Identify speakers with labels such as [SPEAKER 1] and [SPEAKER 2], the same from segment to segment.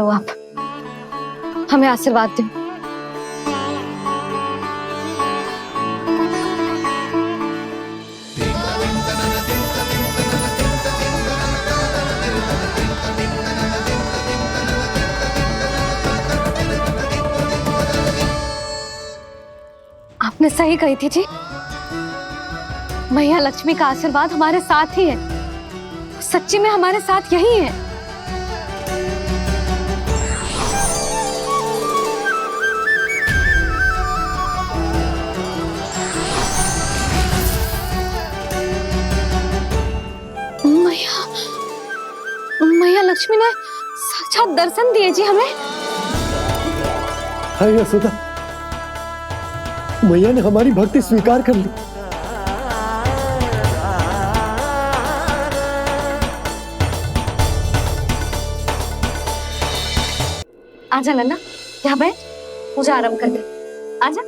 [SPEAKER 1] तो आप हमें आशीर्वाद दें। आपने सही कही थी जी, मैया लक्ष्मी का आशीर्वाद हमारे साथ ही है, सच्ची में हमारे साथ यही है। मैया लक्ष्मी ने साक्षात दर्शन दिए जी हमें।
[SPEAKER 2] हाय यशोदा, मैया ने हमारी भक्ति स्वीकार कर ली।
[SPEAKER 1] आजा नन्ना, यहाँ बैठ, पूजा आरंभ कर दे। आजा।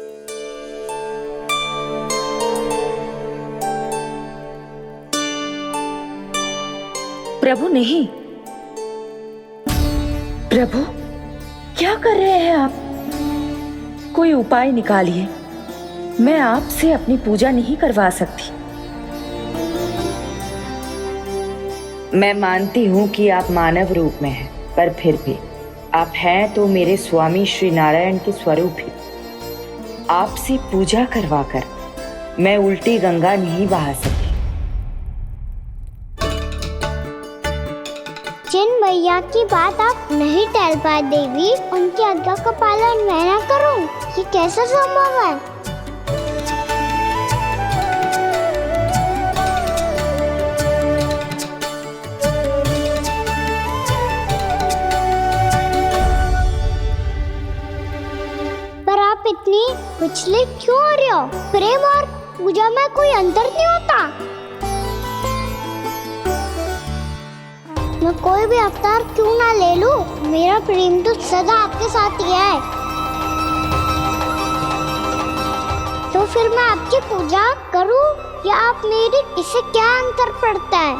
[SPEAKER 3] प्रभु नहीं, प्रभु क्या कर रहे हैं आप? कोई उपाय निकालिए, मैं आपसे अपनी पूजा नहीं करवा सकती। मैं मानती हूँ कि आप मानव रूप में हैं, पर फिर भी आप हैं तो मेरे स्वामी श्री नारायण के स्वरूप ही। आपसे पूजा करवाकर मैं उल्टी गंगा नहीं बहा सकती।
[SPEAKER 4] जिन मैया की बात आप नहीं टाल पाए देवी, उनकी आज्ञा का पालन मैं ना करूं, ये कैसे संभव है? पर आप इतनी विचलित क्यों हो रहे हो? प्रेम और पूजा में कोई अंतर नहीं होता। मैं कोई भी अवतार क्यों ना ले लूं, मेरा प्रेम तो सदा आपके साथ ही है। तो फिर मैं आपकी पूजा करूं या आप मेरी, इससे क्या अंतर पड़ता है?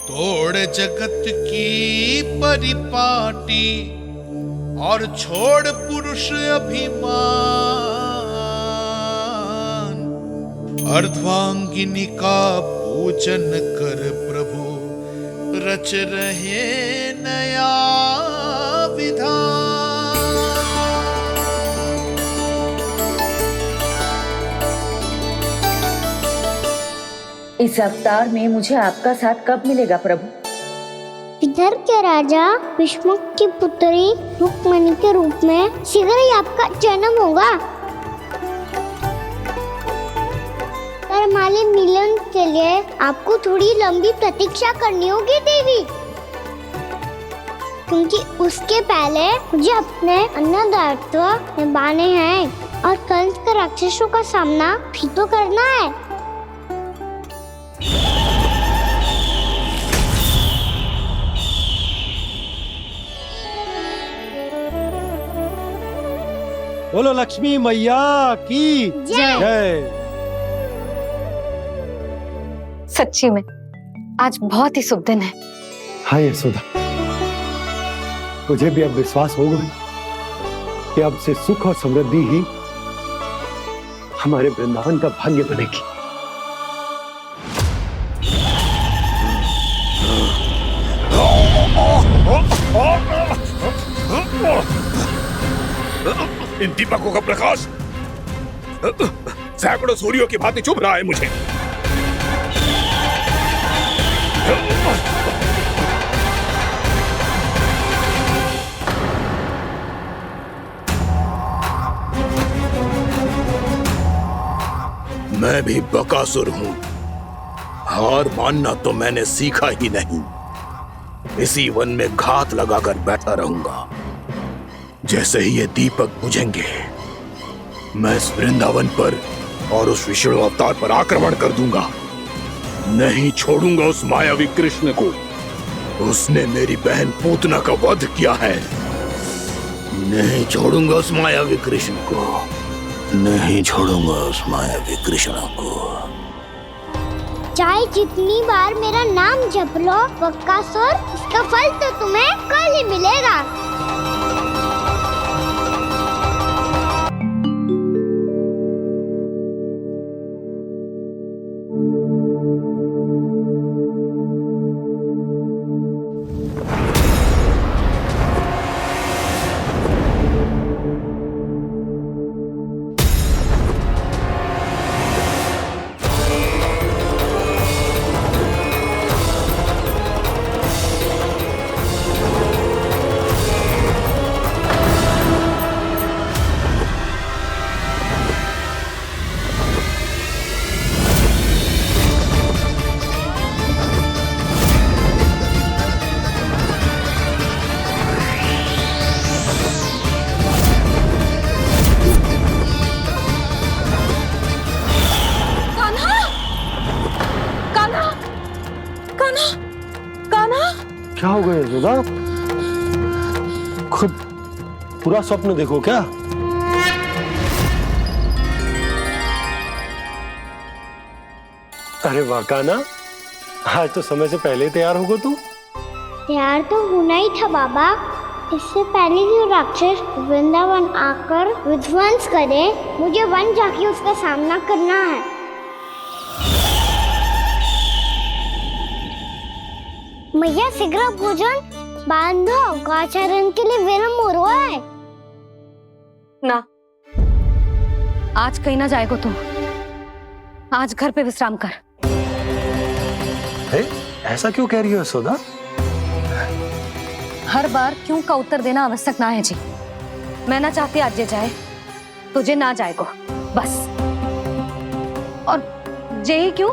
[SPEAKER 5] तोड़ जगत की परिपाटी और छोड़ पुरुष अभिमान, अर्धांगिनी का पूजन कर प्रभु रच रहे नया विधान।
[SPEAKER 3] इस अवतार में मुझे आपका साथ कब मिलेगा प्रभु?
[SPEAKER 4] विदर्भ के राजा विष्णुक की पुत्री रुक्मणी के रूप में शीघ्र ही आपका जन्म होगा। हमारे मिलन के लिए आपको थोड़ी लंबी प्रतीक्षा करनी होगी देवी, क्योंकि उसके पहले मुझे अपने अन्य दायित्व निभाने हैं और कंस के राक्षसों का सामना भी तो करना है।
[SPEAKER 2] बोलो लक्ष्मी मैया की जय।
[SPEAKER 1] सच्ची में आज बहुत ही शुभ दिन है।
[SPEAKER 2] हाय यशोदा, मुझे भी अब विश्वास हो गया कि अब से सुख और समृद्धि ही हमारे वृंदावन का भाग्य बनेगी।
[SPEAKER 6] इन दीपकों का प्रकाश सैकड़ों सूर्यों की भांति चुभ रहा है मुझे। मैं भी बकासुर हूं, हार मानना तो मैंने सीखा ही नहीं। इसी वन में घात लगाकर बैठा रहूंगा। जैसे ही ये दीपक बुझेंगे, मैं इस वृंदावन पर और उस विष्णु अवतार पर आक्रमण कर दूंगा। नहीं छोड़ूंगा उस मायावी कृष्ण को। उसने मेरी बहन पूतना का वध किया है। नहीं छोड़ूंगा उस मायावी कृष्ण को। नहीं छोड़ूंगा उस मायावी कृष्ण को।
[SPEAKER 4] चाहे जितनी बार मेरा नाम जप लो बक्कासुर, इसका फल तो तुम्हें कल ही मिलेगा।
[SPEAKER 2] क्या हो गया यशोदा? खुद पूरा स्वप्न देखो क्या? अरे वाह कान्हा, आज तो समय से पहले ही तैयार होगा तू।
[SPEAKER 4] तैयार तो होना ही था बाबा। इससे पहले कि राक्षस वृंदावन आकर विध्वंस करे, मुझे वन जाके उसका सामना करना है। मैया शीघ्र भोजन बांधो, गौचरण के लिए विलंब हो रहा है।
[SPEAKER 1] ना, आज कहीं ना जाएगो तुम। आज घर पे विश्राम कर।
[SPEAKER 2] ऐसा क्यों कह रही हो यशोदा?
[SPEAKER 1] हर बार क्यों का उत्तर देना आवश्यक ना है जी। मैं ना चाहती आज ये जाए, तुझे ना जाएगो बस। और जे ही क्यों,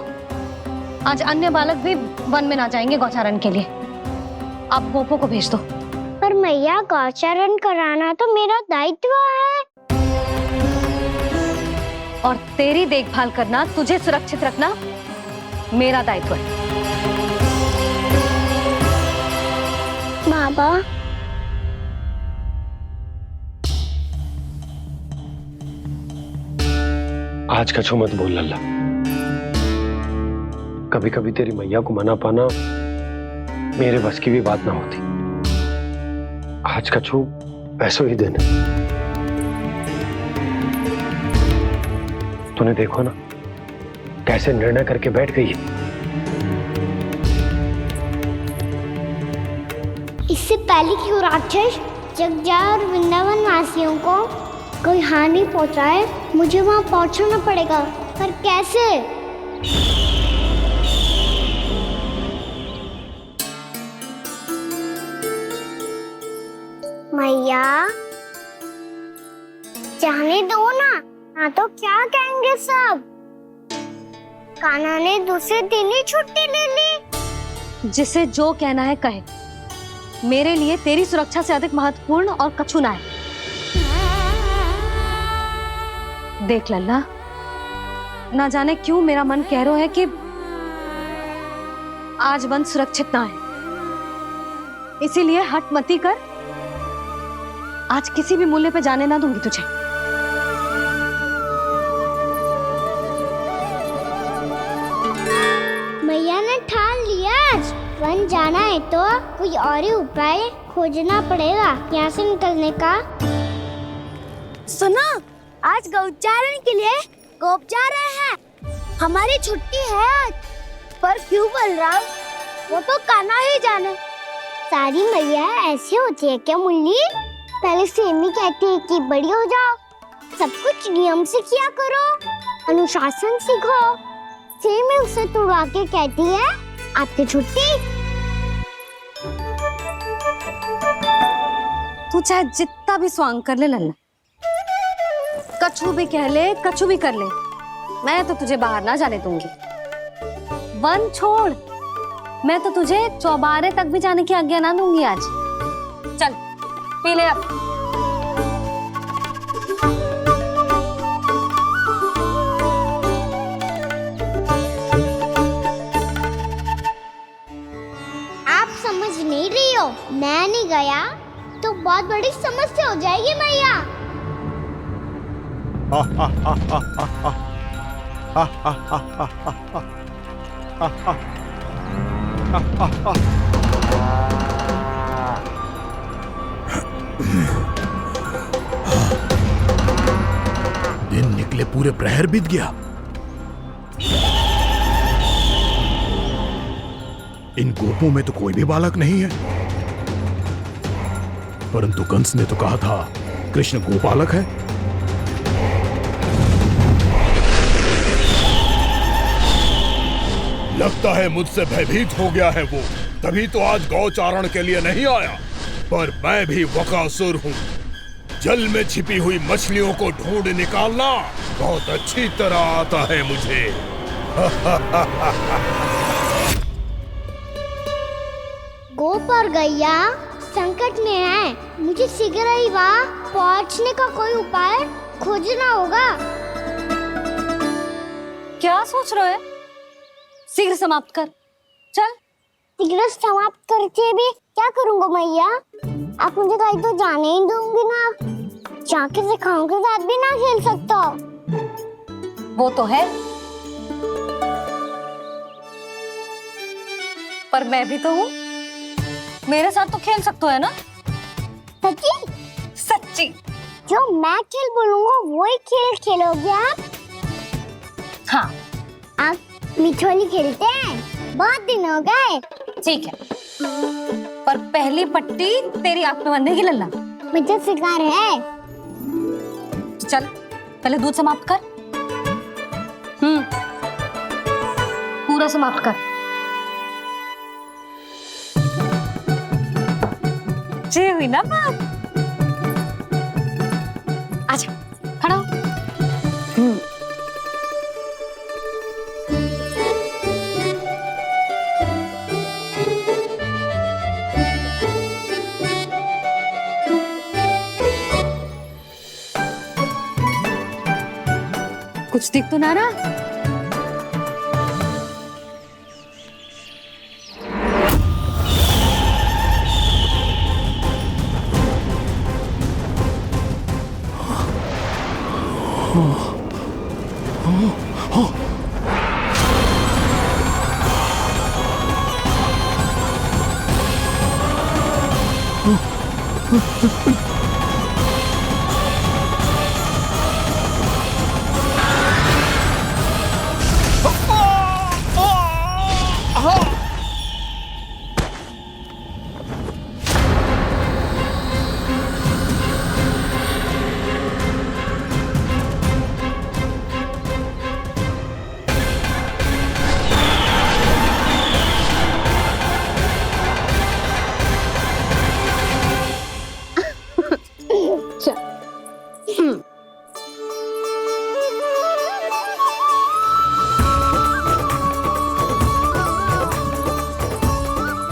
[SPEAKER 1] आज अन्य बालक भी वन में ना जाएंगे गौचारण के लिए। अब गोपो को भेज दो।
[SPEAKER 4] पर मैया गौचरण कराना तो मेरा दायित्व है।
[SPEAKER 1] और तेरी देखभाल करना, तुझे सुरक्षित रखना मेरा दायित्व है।
[SPEAKER 4] बाबा,
[SPEAKER 2] आज का छो मत बोल लल्ला। कभी कभी तेरी मैया को मना पाना मेरे बस की भी बात ना होती। आज का छो ऐसो ही दिन है। तूने देखो ना कैसे निर्णय करके बैठ गई है।
[SPEAKER 4] इससे पहले कि वो राक्षस जगजा और वृंदावन वासियों को कोई हानि पहुंचाए, मुझे वहां पहुंचना पड़ेगा। पर कैसे? मैया, जाने दो ना, हाँ तो क्या कहेंगे सब। कान्हा ने दूसरे दिन ही छुट्टी ले ली।
[SPEAKER 1] जिसे जो कहना है कहे। मेरे लिए तेरी सुरक्षा से अधिक महत्वपूर्ण और कछु ना है। देख लल्ला, ना जाने क्यों मेरा मन कह रहा है कि आज वन सुरक्षित ना है। इसीलिए हट मती कर। आज किसी भी मूल्य पे जाने ना दूंगी तुझे।
[SPEAKER 4] मैया ने ठान लिया, वन जाना है तो कोई और ही उपाय खोजना पड़ेगा यहाँ से निकलने का। सुनो, आज गौचारण के लिए गोप जा रहे हैं। हमारी छुट्टी है आज। पर क्यों बलराम? वो तो कान्हा ही जाने। सारी मैया ऐसी होती है क्या मुन्नी? पहले सेमी कहती है कि बड़ी हो जाओ, सब कुछ नियम से किया करो, अनुशासन सीखो। सेमी उसे तुड़वा के कहती है आपकी छुट्टी।
[SPEAKER 1] तू चाहे जितना भी स्वांग कर ले लल्ला, कछु भी कह ले, कछु भी कर ले, मैं तो तुझे बाहर ना जाने दूंगी। वन छोड़, मैं तो तुझे चौबारे तक भी जाने की आज्ञा ना दूंगी आज। चल पी ले अब।
[SPEAKER 4] आप समझ नहीं रही हो, मैं नहीं गया तो बहुत बड़ी समस्या हो जाएगी मैया।
[SPEAKER 6] दिन निकले पूरे प्रहर बीत गया। इन गोपों में तो कोई भी बालक नहीं है, परंतु कंस ने तो कहा था कृष्ण गोपालक है। लगता है मुझसे भयभीत हो गया है वो, तभी तो आज गौचारण के लिए नहीं आया। पर मैं भी बकासुर हूँ, जल में छिपी हुई मछलियों को ढूंढ निकालना बहुत अच्छी तरह आता है मुझे।
[SPEAKER 4] गोप और गैया संकट में है, मुझे शीघ्र ही वहाँ पहुँचने का कोई उपाय खोजना होगा।
[SPEAKER 1] क्या सोच रहे हो? शीघ्र समाप्त कर, चल।
[SPEAKER 4] शीघ्र समाप्त करके भी क्या करूँगा मैया? आप मुझे कहीं तो जाने ही दूंगी ना, जाके सिखाओं के साथ भी ना खेल सकता।
[SPEAKER 1] वो तो है, पर मैं भी तो हूँ, मेरे साथ तो खेल सकते हो है ना?
[SPEAKER 4] सच्ची?
[SPEAKER 1] सच्ची।
[SPEAKER 4] जो मैं खेल बोलूँगा वही खेल खेलोगे आप?
[SPEAKER 1] हाँ।
[SPEAKER 4] आप मिठोली खेलते हैं? बहुत दिन हो गए।
[SPEAKER 1] ठीक है, पर पहली पट्टी तेरी आंख में बंधेगी लल्ला।
[SPEAKER 4] मुझे शिकार है।
[SPEAKER 1] चल, पहले दूध समाप्त कर। पूरा समाप्त कर। जे हुई ना बात। आजा, खड़ा हो। कुछ दिख तो ना रहा?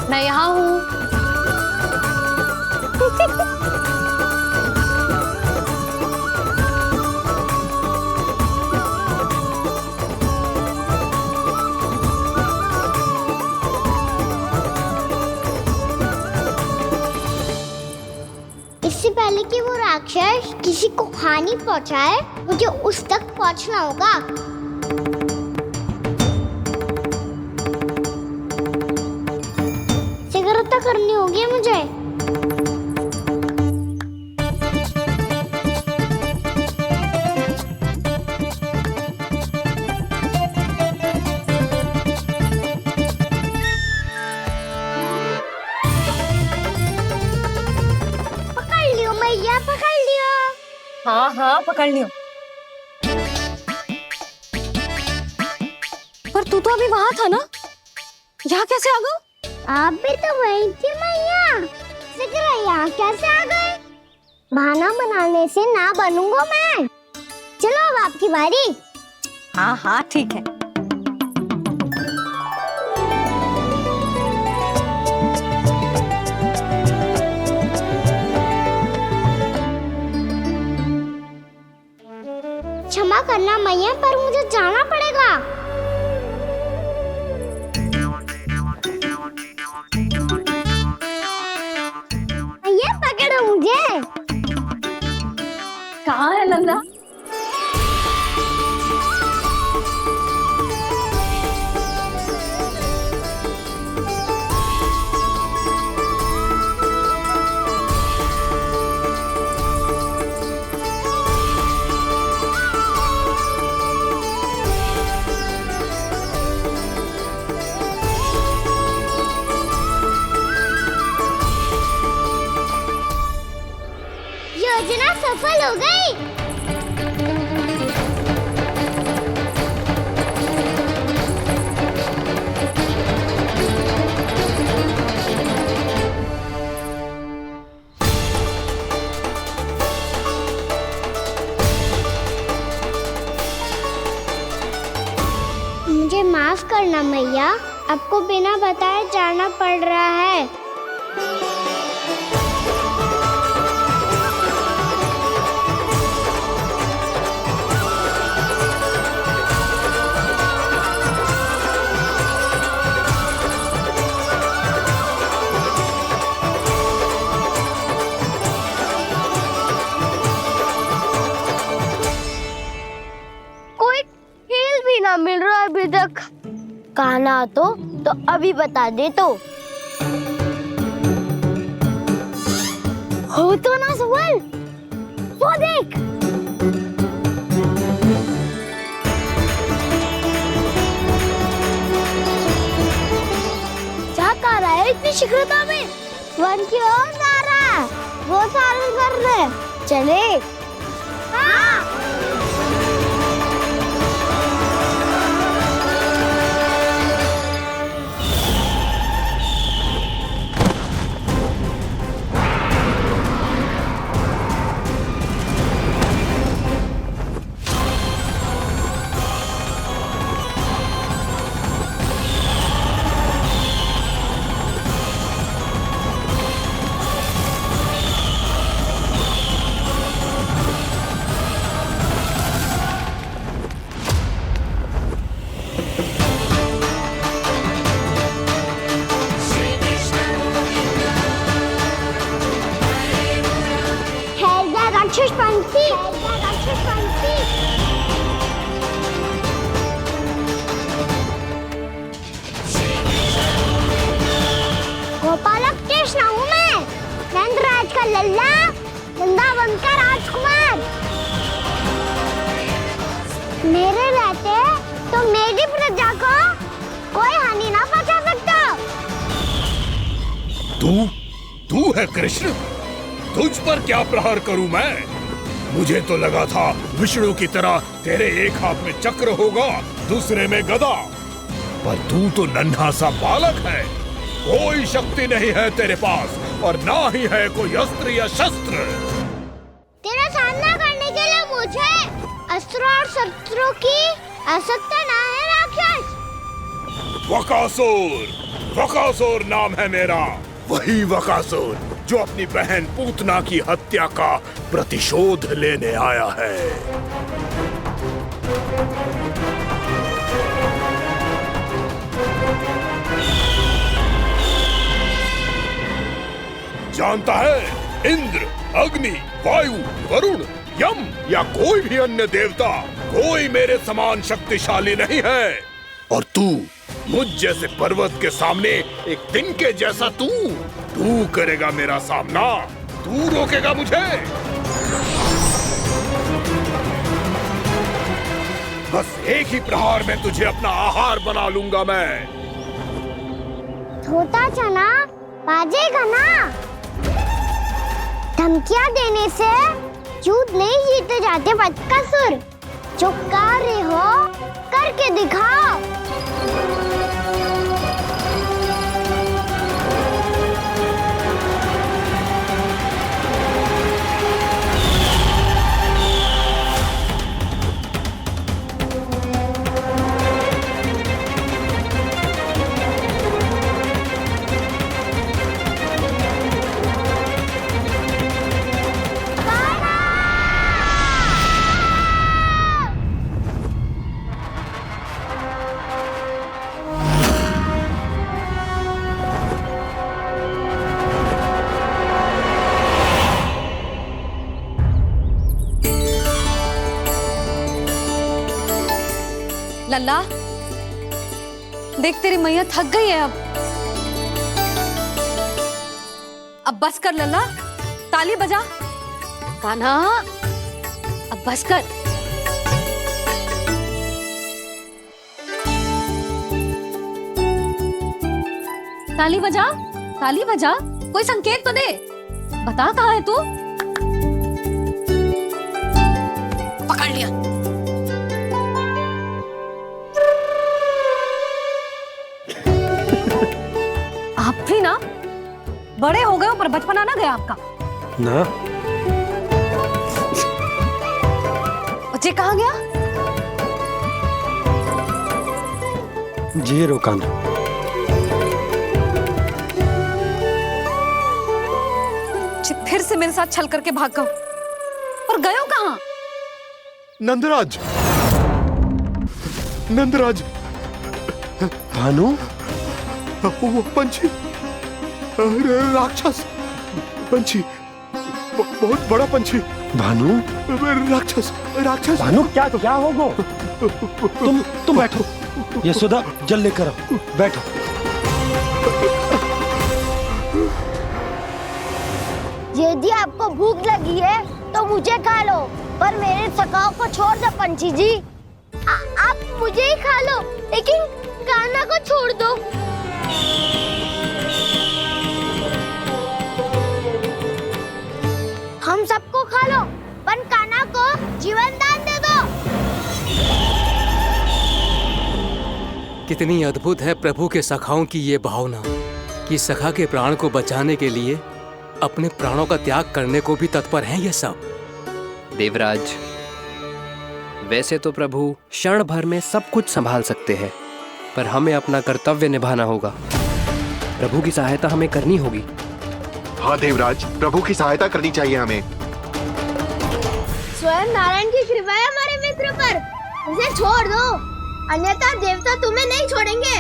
[SPEAKER 1] मैं यहाँ हूँ।
[SPEAKER 4] इससे पहले कि वो राक्षस किसी को हानि पहुंचाए, मुझे उस तक पहुंचना होगा। शीघ्रता करनी होगी मुझे। पकड़ लियो मैया, पकड़ लियो।
[SPEAKER 1] हाँ हाँ, पकड़ लियो। पर तू तो अभी वहां था ना, यहाँ कैसे आ गया?
[SPEAKER 4] आप भी तो वही थी मैया, शीघ्र यहाँ कैसे आ गए? बहाना बनाने से ना बनूंगा मैं। चलो अब आपकी बारी।
[SPEAKER 1] हाँ हाँ ठीक है।
[SPEAKER 4] क्षमा करना मैया, पर मुझे जाना पड़ेगा। मैया पकड़ो मुझे।
[SPEAKER 1] कहाँ है लल्ला?
[SPEAKER 4] सफल हो गई। मुझे माफ करना मैया, आपको बिना बताए जाना पड़ रहा है। कोई खेल भी ना मिल रहा है अभी तक। कहना तो अभी बता दे तो। हो तो ना सवाल, वो देख। क्या कर रहा है इतनी शीघ्रता में? वन की ओर जा रहा है, वो सारे कर रहे। चले। हाँ। राक्षस पंक्ति। गोपालक कृष्ण हूँ मैं, नंदराज का लल्ला, वृंदावन का राजकुमार। मेरे रहते तो मेरी प्रजा को कोई हानि ना पहुंचा सकता।
[SPEAKER 6] तू है कृष्ण? तुझ पर क्या प्रहार करूं मैं? मुझे तो लगा था विष्णु की तरह तेरे एक हाथ में चक्र होगा, दूसरे में गदा, पर तू तो नन्हा सा बालक है। कोई शक्ति नहीं है तेरे पास और ना ही है कोई अस्त्र या शस्त्र।
[SPEAKER 4] तेरा सामना करने के लिए मुझे अस्त्र और शस्त्रों की आवश्यकता ना है राक्षस।
[SPEAKER 6] वकासुर नाम है मेरा, वही वकासुर जो अपनी बहन पूतना की हत्या का प्रतिशोध लेने आया है। जानता है, इंद्र, अग्नि, वायु, वरुण, यम या कोई भी अन्य देवता, कोई मेरे समान शक्तिशाली नहीं है। और तू मुझ जैसे पर्वत के सामने एक तिनके जैसा तू करेगा मेरा सामना? तू रोकेगा मुझे? बस एक ही प्रहार में तुझे अपना आहार बना लूंगा मैं।
[SPEAKER 4] छोटा चना बाजेगा ना। धमकियां देने से युद्ध नहीं जीते जाते बदकसूर। जो कार्य हो करके दिखाओ।
[SPEAKER 1] लल्ला, देख तेरी मैया थक गई है अब बस कर लल्ला, ताली बजा। कान्हा, अब बस कर। ताली बजा, ताली बजा, कोई संकेत तो दे। बता कहाँ है तू? आप भी ना बड़े हो गए हो पर बचपना ना गया आपका।
[SPEAKER 2] ना
[SPEAKER 1] बच्चे कहाँ गया?
[SPEAKER 2] जी रोकाना।
[SPEAKER 1] फिर से मेरे साथ छल करके भाग गए और गए हो कहाँ?
[SPEAKER 6] नंदराज, नंदराज,
[SPEAKER 2] भानु,
[SPEAKER 6] वो पंछी, राक्षस पंछी, बहुत बड़ा पंछी।
[SPEAKER 2] भानु,
[SPEAKER 6] राक्षस, राक्षस।
[SPEAKER 2] भानु क्या होगा? तुम बैठो, यशोदा जल लेकर आओ, बैठो।
[SPEAKER 4] यदि आपको भूख लगी है तो मुझे खा लो, पर मेरे थकाव को छोड़ दो पंछी जी। आप मुझे ही खा लो, लेकिन कान्हा को छोड़ दो। हम सबको खा लो, पर कान्हा को जीवन दान दे दो।
[SPEAKER 7] कितनी अद्भुत है प्रभु के सखाओं की ये भावना कि सखा के प्राण को बचाने के लिए अपने प्राणों का त्याग करने को भी तत्पर हैं ये सब।
[SPEAKER 8] देवराज, वैसे तो प्रभु क्षण भर में सब कुछ संभाल सकते हैं, पर हमें अपना कर्तव्य निभाना होगा। प्रभु की सहायता हमें करनी होगी।
[SPEAKER 9] हाँ देवराज, प्रभु की सहायता करनी चाहिए हमें।
[SPEAKER 4] स्वयं नारायण की कृपा है हमारे मित्र पर, उसे छोड़ दो, अन्यथा देवता तुम्हें नहीं छोड़ेंगे।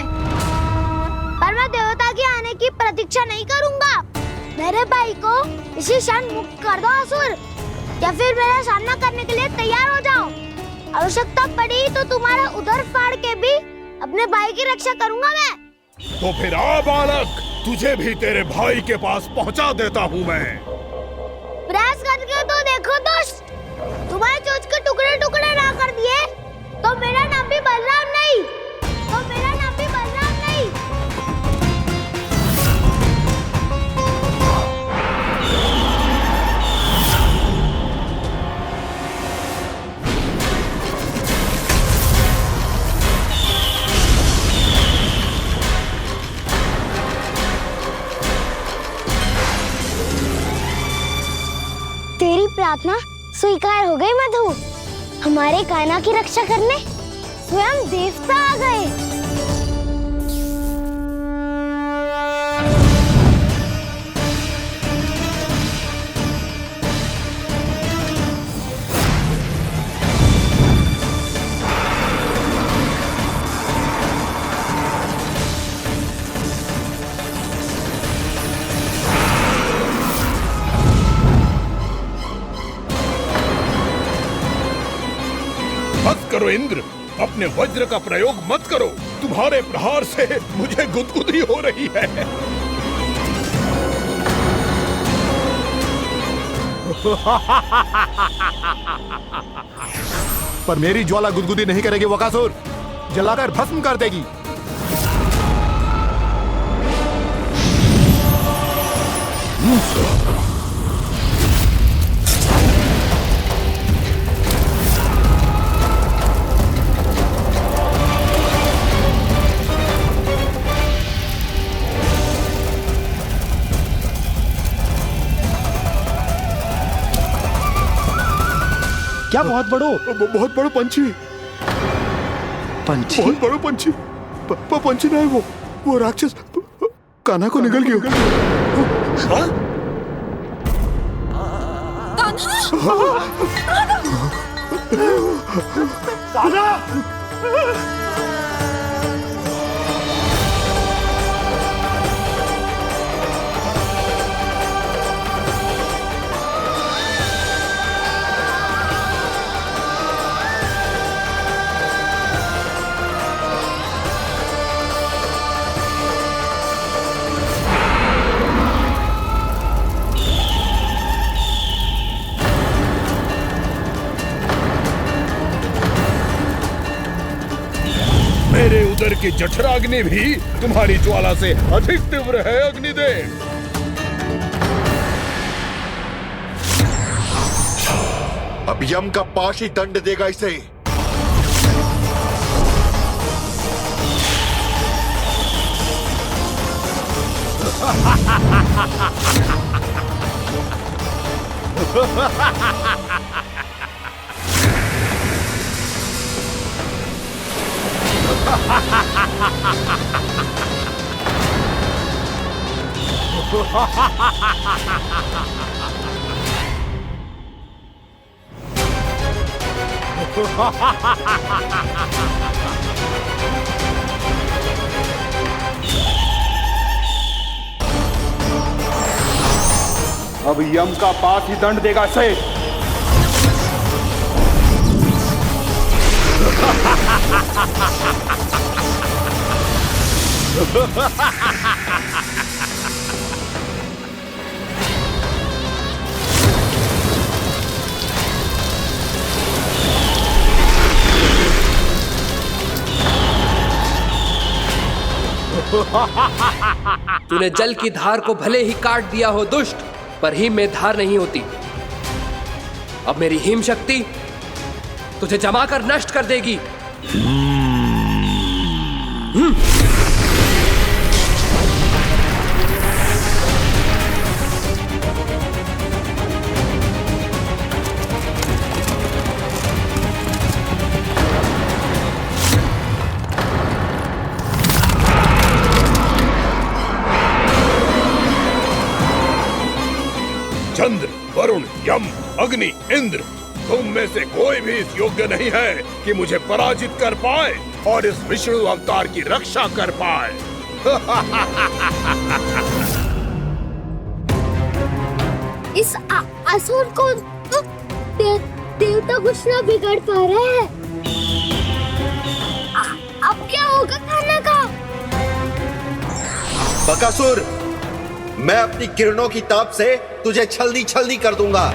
[SPEAKER 4] पर मैं देवता के आने की प्रतीक्षा नहीं करूंगा। मेरे भाई को इसी क्षण मुक्त कर दो असुर, या फिर मेरा सामना करने के लिए तैयार हो जाओ। आवश्यकता पड़ी तो तुम्हारा उधर फाड़ के भी अपने भाई की रक्षा करूंगा मैं।
[SPEAKER 6] तो फिर आ बालक, तुझे भी तेरे भाई के पास पहुंचा देता हूँ मैं।
[SPEAKER 4] प्रयास करके तो देखो दोस्त, तुम्हारे चोंच के टुकड़े टुकड़े ना कर दिए तो मेरा नाम भी बलराम नहीं, तो मेरा नाम भी बलराम नहीं। तेरी प्रार्थना स्वीकार हो गई मधु। हमारे कान्हा की रक्षा करने स्वयं देवता आ गए।
[SPEAKER 6] मत करो इंद्र, अपने वज्र का प्रयोग मत करो। तुम्हारे प्रहार से मुझे गुदगुदी हो रही है। पर मेरी ज्वाला गुदगुदी नहीं करेगी वकासुर, जलाकर भस्म कर देगी।
[SPEAKER 2] क्या बहुत
[SPEAKER 6] बहुत बड़ा पंछी,
[SPEAKER 2] पंछी?
[SPEAKER 6] बहुत बड़ा पंछी। पंछी नहीं, वो राक्षस कान्हा को निगल गया। हाँ? मेरे उदर की जठराग्नि भी तुम्हारी ज्वाला से अधिक तीव्र है अग्निदेव।
[SPEAKER 9] अब यम का पाशी दंड देगा इसे। अब यम का पास ही दंड देगा शेष।
[SPEAKER 8] तूने जल की धार को भले ही काट दिया हो दुष्ट, पर हिम में धार नहीं होती। अब मेरी हिम शक्ति तुझे जमाकर नष्ट कर देगी।
[SPEAKER 6] चंद्र, वरुण, यम, अग्नि, इंद्र, तुम में से कोई भी इस योग्य नहीं है कि मुझे पराजित कर पाए और इस विष्णु अवतार की रक्षा कर पाए।
[SPEAKER 4] इस असुर को देवता कुछ ना बिगाड़ पा रहे हैं। अब क्या होगा खाना का?
[SPEAKER 10] बकासुर, मैं अपनी किरणों की ताप से तुझे छलनी छलनी कर दूंगा।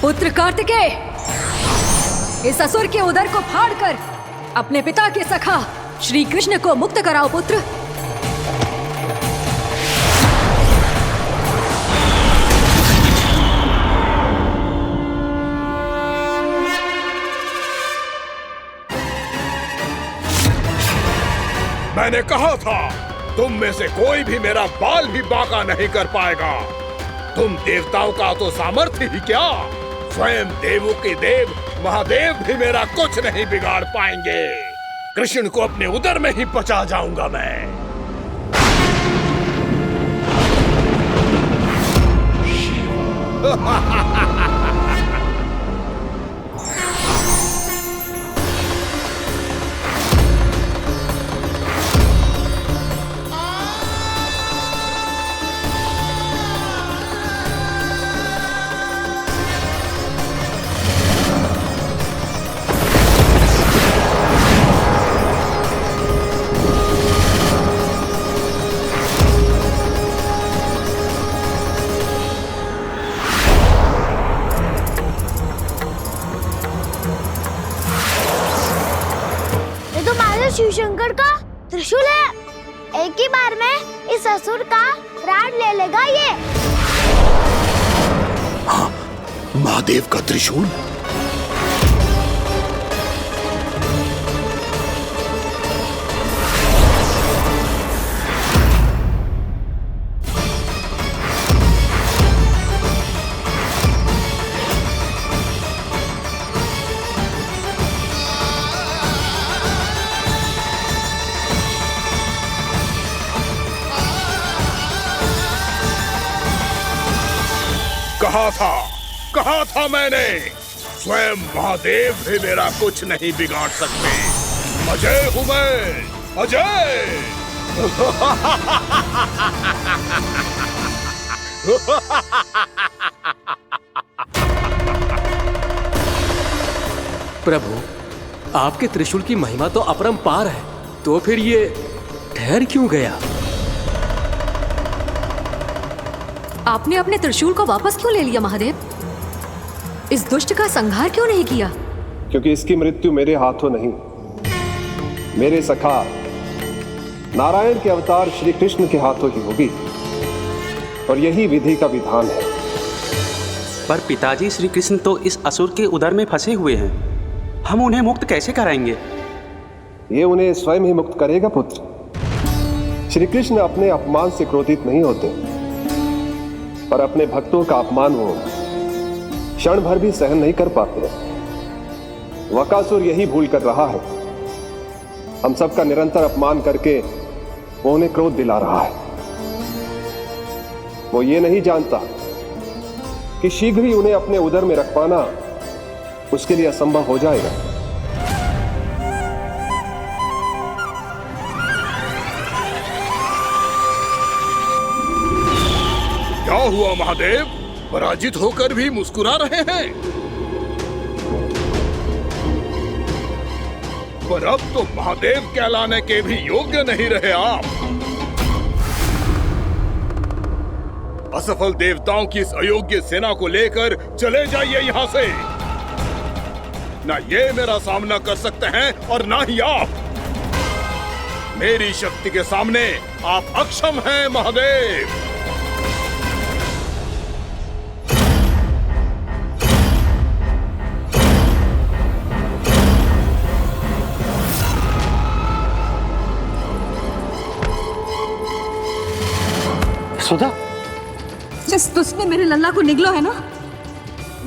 [SPEAKER 11] पुत्र कार्तिकेय, इस असुर के उदर को फाड़कर अपने पिता के सखा श्री कृष्ण को मुक्त कराओ पुत्र।
[SPEAKER 6] मैंने कहा था, तुम में से कोई भी मेरा बाल भी बांका नहीं कर पाएगा। तुम देवताओं का तो सामर्थ्य ही क्या, स्वयं देवों के देव महादेव भी मेरा कुछ नहीं बिगाड़ पाएंगे। कृष्ण को अपने उदर में ही पचा जाऊंगा मैं।
[SPEAKER 4] शिव शंकर का त्रिशूल है। एक ही बार में इस असुर का प्राण ले लेगा ये।
[SPEAKER 6] हाँ, महादेव का त्रिशूल। कहा था मैंने, स्वयं महादेव भी मेरा कुछ नहीं बिगाड़ सकते। अजय हूं मैं, अजय।
[SPEAKER 7] प्रभु, आपके त्रिशूल की महिमा तो अपरंपार है, तो फिर ये ठहर क्यों गया?
[SPEAKER 11] आपने अपने त्रिशूल को वापस क्यों ले लिया महादेव? इस दुष्ट का संहार क्यों नहीं किया?
[SPEAKER 12] क्योंकि इसकी मृत्यु मेरे हाथों नहीं, मेरे सखा नारायण के अवतार श्री कृष्ण के हाथों ही होगी, और यही विधि का विधान है।
[SPEAKER 13] पर पिताजी, श्री कृष्ण तो इस असुर के उदर में फंसे हुए हैं, हम उन्हें मुक्त कैसे कराएंगे?
[SPEAKER 12] ये उन्हें स्वयं ही मुक्त करेगा पुत्र। श्री कृष्ण अपने अपमान से क्रोधित नहीं होते, पर अपने भक्तों का अपमान वो क्षण भर भी सहन नहीं कर पाते। वकासुर यही भूल कर रहा है, हम सबका निरंतर अपमान करके वो उन्हें क्रोध दिला रहा है। वो ये नहीं जानता कि शीघ्र ही उन्हें अपने उदर में रख पाना उसके लिए असंभव हो जाएगा।
[SPEAKER 6] क्या हुआ महादेव, पराजित होकर भी मुस्कुरा रहे हैं? पर अब तो महादेव कहलाने के भी योग्य नहीं रहे आप। असफल देवताओं की इस अयोग्य सेना को लेकर चले जाइए यहाँ से। ना ये मेरा सामना कर सकते हैं और ना ही आप। मेरी शक्ति के सामने आप अक्षम हैं महादेव।
[SPEAKER 2] सुधा,
[SPEAKER 11] जिस दुष्ट ने मेरे लल्ला को निगलो है ना,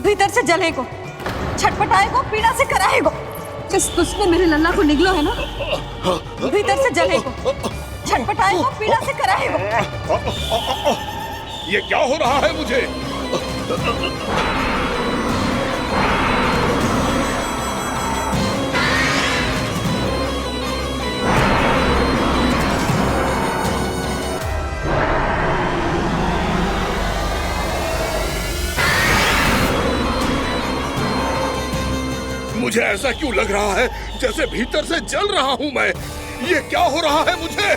[SPEAKER 11] भीतर से जलेगो, छटपटाएगो, पीड़ा से कराएगो। जिस दुष्ट ने मेरे लल्ला को निगलो है ना, भीतर से जलेगो, छटपटाएगो, पीड़ा से कराएगो।
[SPEAKER 6] ये क्या हो रहा है मुझे? मुझे ऐसा क्यों लग रहा है जैसे भीतर से जल रहा हूं मैं? ये क्या हो रहा है मुझे?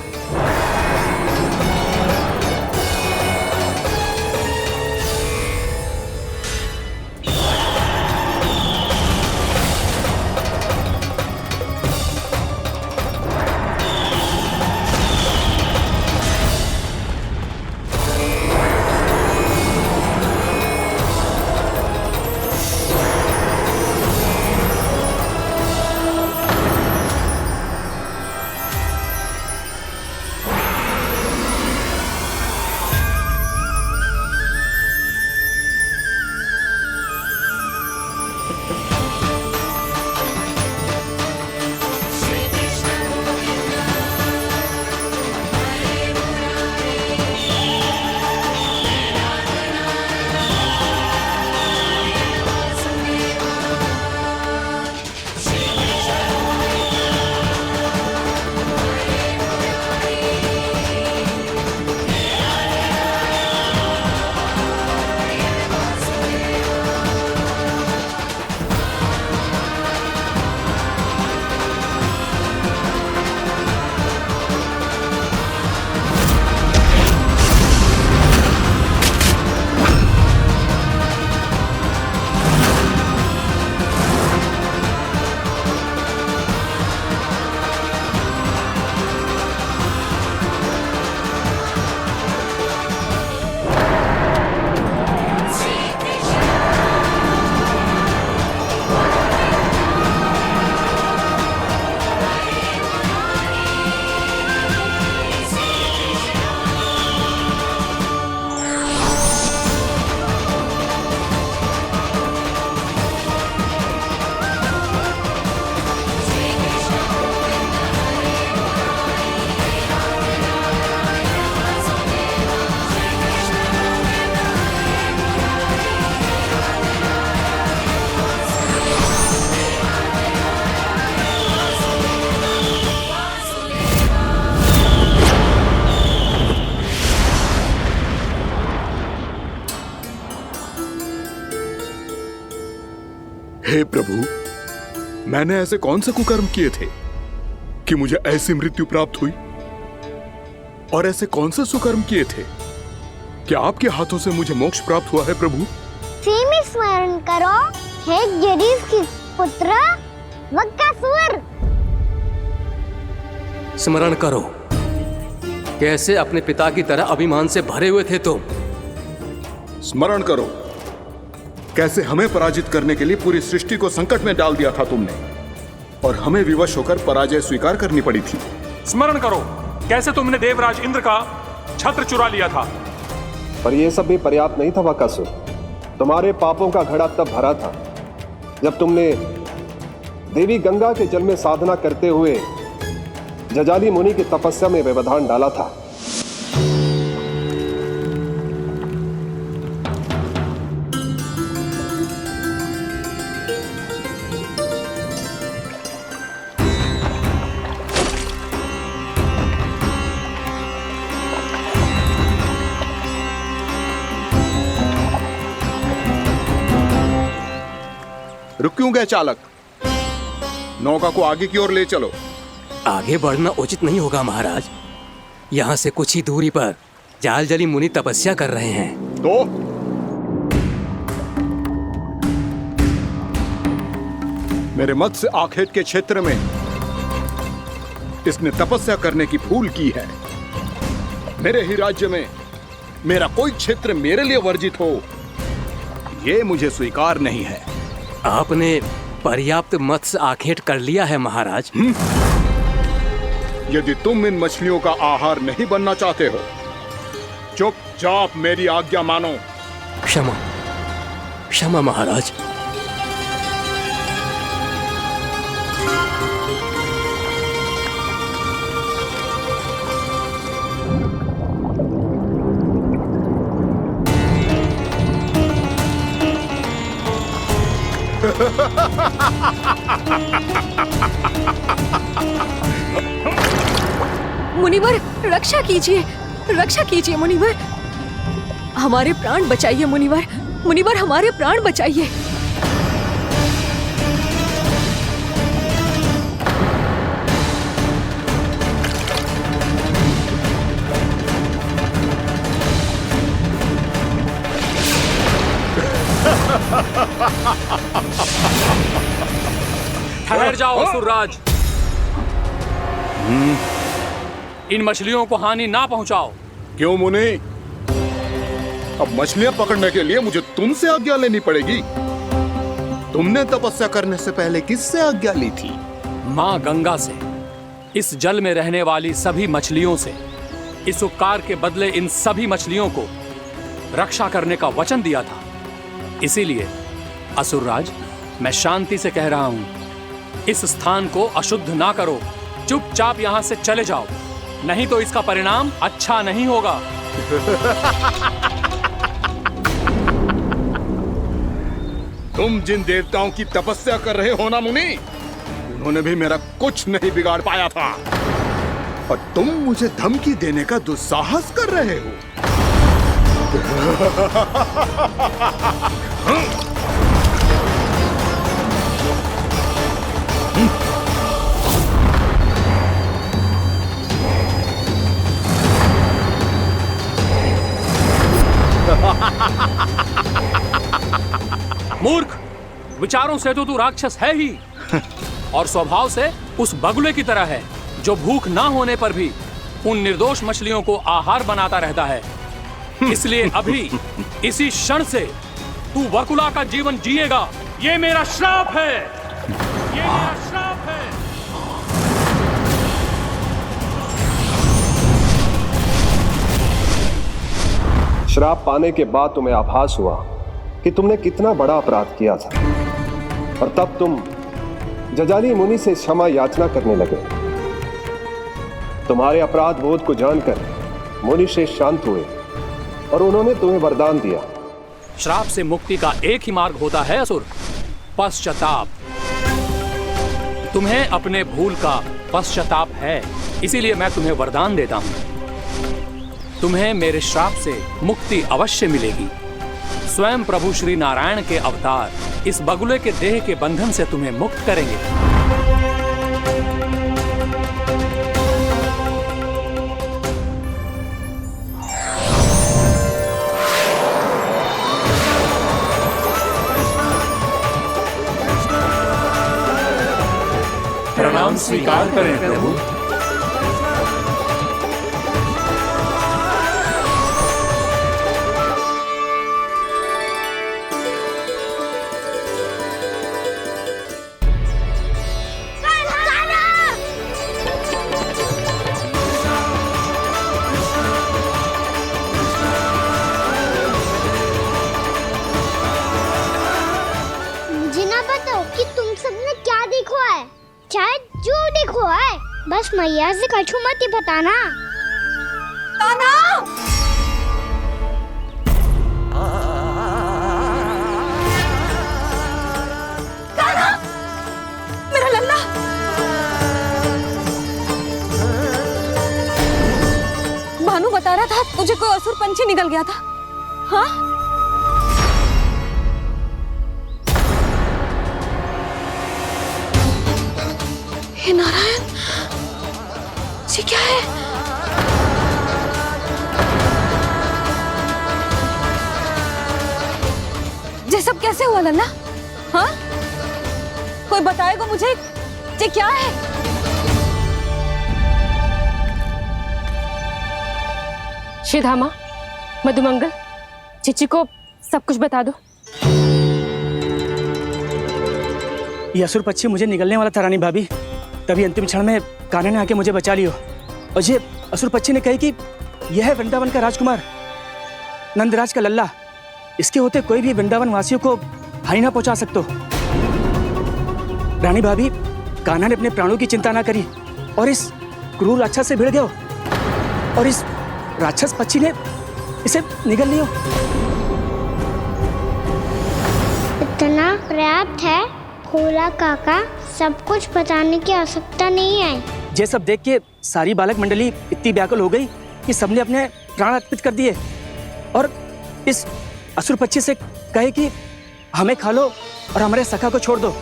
[SPEAKER 6] मैंने ऐसे कौन से कुकर्म किए थे कि मुझे ऐसी मृत्यु प्राप्त हुई? और ऐसे कौन से सुकर्म किए थे कि आपके हाथों से मुझे मोक्ष प्राप्त हुआ है प्रभु?
[SPEAKER 4] में स्मरण करो, हे जरीस की पुत्र वक्कासुर।
[SPEAKER 7] स्मरण करो, कैसे अपने पिता की तरह अभिमान से भरे हुए थे तुम।
[SPEAKER 6] स्मरण करो, कैसे हमें पराजित करने के लिए पूरी सृष्टि को संकट में डाल दिया था तुमने, और हमें विवश होकर पराजय स्वीकार करनी पड़ी थी।
[SPEAKER 14] स्मरण करो, कैसे तुमने देवराज इंद्र का छत्र चुरा लिया था।
[SPEAKER 12] पर यह सब भी पर्याप्त नहीं था वक्कासुर। तुम्हारे पापों का घड़ा तब भरा था जब तुमने देवी गंगा के जल में साधना करते हुए जजाली मुनि की तपस्या में व्यवधान डाला था।
[SPEAKER 6] रुक क्यों गए चालक? नौका को आगे की ओर ले चलो।
[SPEAKER 7] आगे बढ़ना उचित नहीं होगा महाराज। यहाँ से कुछ ही दूरी पर जालजली मुनि तपस्या कर रहे हैं।
[SPEAKER 6] तो मेरे मत्स्य आखेट के क्षेत्र में इसने तपस्या करने की भूल की है। मेरे ही राज्य में मेरा कोई क्षेत्र मेरे लिए वर्जित हो, यह मुझे स्वीकार नहीं है।
[SPEAKER 7] आपने पर्याप्त मत्स्य आखेट कर लिया है महाराज।
[SPEAKER 6] यदि तुम इन मछलियों का आहार नहीं बनना चाहते हो, चुपचाप मेरी आज्ञा मानो।
[SPEAKER 7] क्षमा, क्षमा महाराज।
[SPEAKER 11] मुनिवर, रक्षा कीजिए, रक्षा कीजिए मुनिवर। हमारे प्राण बचाइए मुनिवर, मुनिवर हमारे प्राण बचाइए।
[SPEAKER 14] ठहर जाओ असुरराज, इन मछलियों को हानि ना पहुंचाओ।
[SPEAKER 6] क्यों मुनि? अब मछलियां पकड़ने के लिए मुझे तुमसे आज्ञा लेनी पड़ेगी। तुमने तपस्या करने से पहले किससे आज्ञा ली थी?
[SPEAKER 14] माँ गंगा से। इस जल में रहने वाली सभी मछलियों से इस उपकार के बदले इन सभी मछलियों को रक्षा करने का वचन दिया था। इसीलिए असुरराज, मैं शांति से कह रहा हूं, इस स्थान को अशुद्ध ना करो। चुपचाप यहां से चले जाओ, नहीं तो इसका परिणाम अच्छा नहीं होगा।
[SPEAKER 6] तुम जिन देवताओं की तपस्या कर रहे हो ना मुनि, उन्होंने भी मेरा कुछ नहीं बिगाड़ पाया था, और तुम मुझे धमकी देने का दुस्साहस कर रहे हो।
[SPEAKER 14] मूर्ख, विचारों से तो तू राक्षस है ही, और स्वभाव से उस बगुले की तरह है जो भूख ना होने पर भी उन निर्दोष मछलियों को आहार बनाता रहता है। इसलिए अभी इसी क्षण से तू बकुला का जीवन जिएगा। ये मेरा श्राप है, ये मेरा श्राप है।
[SPEAKER 12] श्राप पाने के बाद तुम्हें आभास हुआ कि तुमने कितना बड़ा अपराध किया था, और तब तुम जजाली मुनि से क्षमा याचना करने लगे। तुम्हारे अपराध बोध को जानकर मुनि श्रेष्ठ शांत हुए और उन्होंने तुम्हें वरदान दिया।
[SPEAKER 14] श्राप से मुक्ति का एक ही मार्ग होता है असुर, पश्चाताप। तुम्हें अपने भूल का पश्चाताप है, इसीलिए मैं तुम्हें वरदान देता हूं। तुम्हें मेरे श्राप से मुक्ति अवश्य मिलेगी। स्वयं प्रभु श्री नारायण के अवतार इस बगुले के देह के बंधन से तुम्हें मुक्त करेंगे। प्रणाम स्वीकार करें प्रभु।
[SPEAKER 4] मुझे ना बताओ कि तुम सबने क्या देखा है, चाहे जो देखो है, बस मैया से कछु मत ही बताना।
[SPEAKER 11] कान्हा! कान्हा! मेरा लल्ला! भानु बता रहा था तुझे कोई असुर पंछी निकल गया था। हाँ? हे नारायण, ये क्या है? ये सब कैसे हुआ लल्ला? हाँ? कोई बताएगा मुझे ये क्या है?
[SPEAKER 15] श्रीधामा, मधुमंगल, चिची को सब कुछ बता दो।
[SPEAKER 13] ये असुर पक्षी मुझे निगलने वाला था रानी भाभी, तभी अंतिम क्षण में कान्हा ने आके मुझे बचा लियो। और ये असुर पक्षी ने कही कि यह है वृंदावन का राजकुमार, नंदराज का लल्ला। इसके होते कोई भी वृंदावन वासियों को हानि ना पहुंचा सकते। रानी भाभी, कान्हा ने अपने प्राणों की चिंता ना करी और इस क्रूर राक्षस से भिड़ गयो और इस राक्षस पक्षी ने इसे निगल लियो।
[SPEAKER 4] इतना पर्याप्त है भोला काका, सब कुछ बताने की आवश्यकता नहीं है।
[SPEAKER 13] ये सब देख के सारी बालक मंडली इतनी व्याकुल हो गई कि सबने अपने प्राण अर्पित कर दिए और इस असुर पक्षी से कहे कि हमें खा लो और हमारे सखा को छोड़ दो।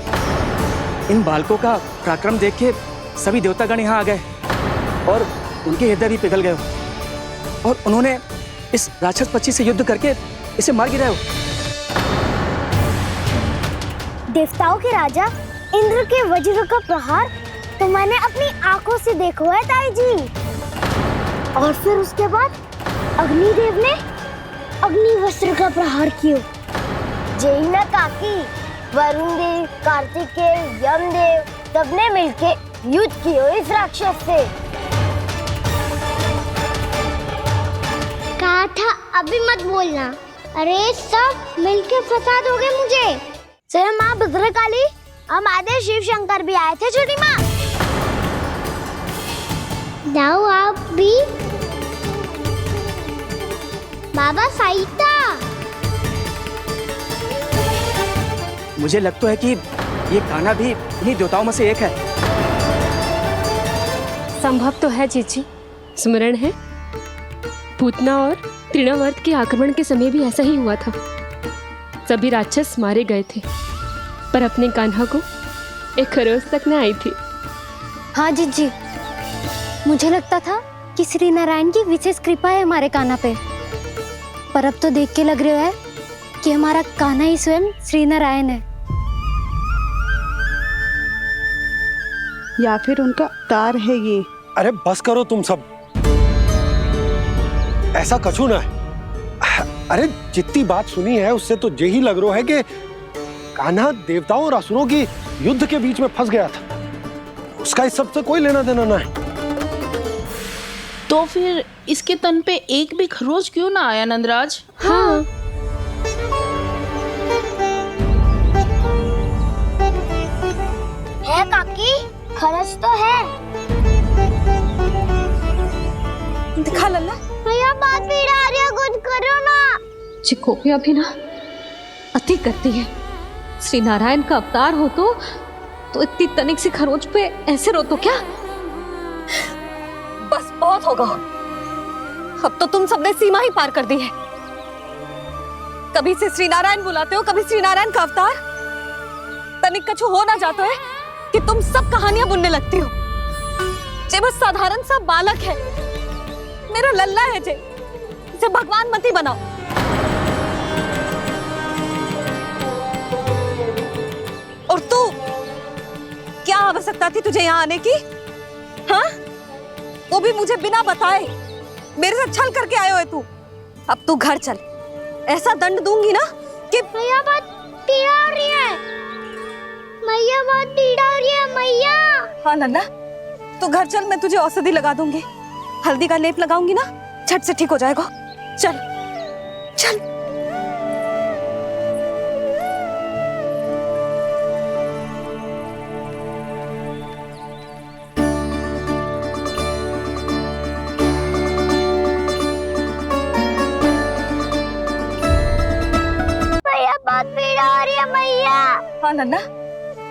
[SPEAKER 13] इन बालकों का पराक्रम देख के सभी देवतागण यहाँ आ गए और उनके हृदय भी पिघल गए और उन्होंने इस राक्षस पक्षी से युद्ध करके इसे मार गिराया।
[SPEAKER 4] देवताओं के राजा इंद्र के वज्र का प्रहार तो मैंने अपनी आंखों से देखा है ताई जी। और फिर उसके बाद अग्निदेव ने अग्निवस्त्र का प्रहार किया। जय ना काकी, वरुण देव, कार्तिकेय, यमदेव सबने मिलके युद्ध किया इस राक्षस से। कहा था अभी मत बोलना। अरे सब मिलके फंसा दोगे मुझे। सिर्फ माँ भद्रकाली, हमारे शिव शंकर भी आए थे छोटी माँ। जाओ आप भी। बाबा साईता,
[SPEAKER 13] मुझे लगता है कि ये कान्हा भी इन्हीं देवताओं में से एक है।
[SPEAKER 15] संभव तो है चीची, स्मरण है पूतना और तृणावर्त के आक्रमण के समय भी ऐसा ही हुआ था। सभी राक्षस मारे गए थे पर अपने कान्हा को एक खरोच तक न आई थी।
[SPEAKER 1] हाँ जीजी, मुझे लगता था कि श्री नारायण की विशेष कृपा है हमारे कान्हा पे, पर अब तो देख के लग रहा है कि हमारा कान्हा ही स्वयं श्री नारायण है।
[SPEAKER 16] या फिर उनका अवतार है ये।
[SPEAKER 2] अरे बस करो तुम सब, ऐसा कछु ना है। अरे जितनी बात सुनी है उससे तो यही लग रहा है कि कान्हा देवताओं और असुरों की युद्ध के बीच में फंस गया था। उसका इस सब से कोई लेना देना ना है।
[SPEAKER 17] तो फिर इसके तन पे एक भी खरोच क्यों ना आया नंदराज?
[SPEAKER 15] हाँ,
[SPEAKER 4] है काकी, खरच तो है।
[SPEAKER 11] दिखा लल्ला।
[SPEAKER 4] भैया बात पीड़ा आ रही है, कुछ करो ना।
[SPEAKER 11] चिकोपिया भी ना अति करती है। श्री नारायण का अवतार हो तो इतनी तनिक सी खरोच पे ऐसे रो तो क्या? बस बहुत होगा। अब तो तुम सबने सीमा ही पार कर दी है। कभी से श्री नारायण बुलाते हो, कभी श्री नारायण का अवतार। तनिक कछु हो ना जातो है कि तुम सब कहानियां बुनने लगती हो। जे बस साधारण सा बालक है, मेरा लल्ला है जे, इसे भगवान मती बनाओ। और तू, क्या आवश्यकता थी तुझे यहाँ आने की? हाँ, वो भी मुझे बिना बताए। मेरे साथ छल करके आयो है तू। अब तू घर चल, ऐसा दंड दूंगी ना कि
[SPEAKER 4] मैया बहुत पीड़ा हो रही है। मैया बहुत पीड़ा हो रही है मैया।
[SPEAKER 11] हाँ नन्ना, तू घर चल, मैं तुझे औषधि लगा दूंगी। हल्दी का लेप लगाऊंगी ना, झट से ठीक हो जाएगा। चल चल।
[SPEAKER 4] मैया बहुत पीड़ा हो रही है मैया।
[SPEAKER 11] हाँ नन्ना,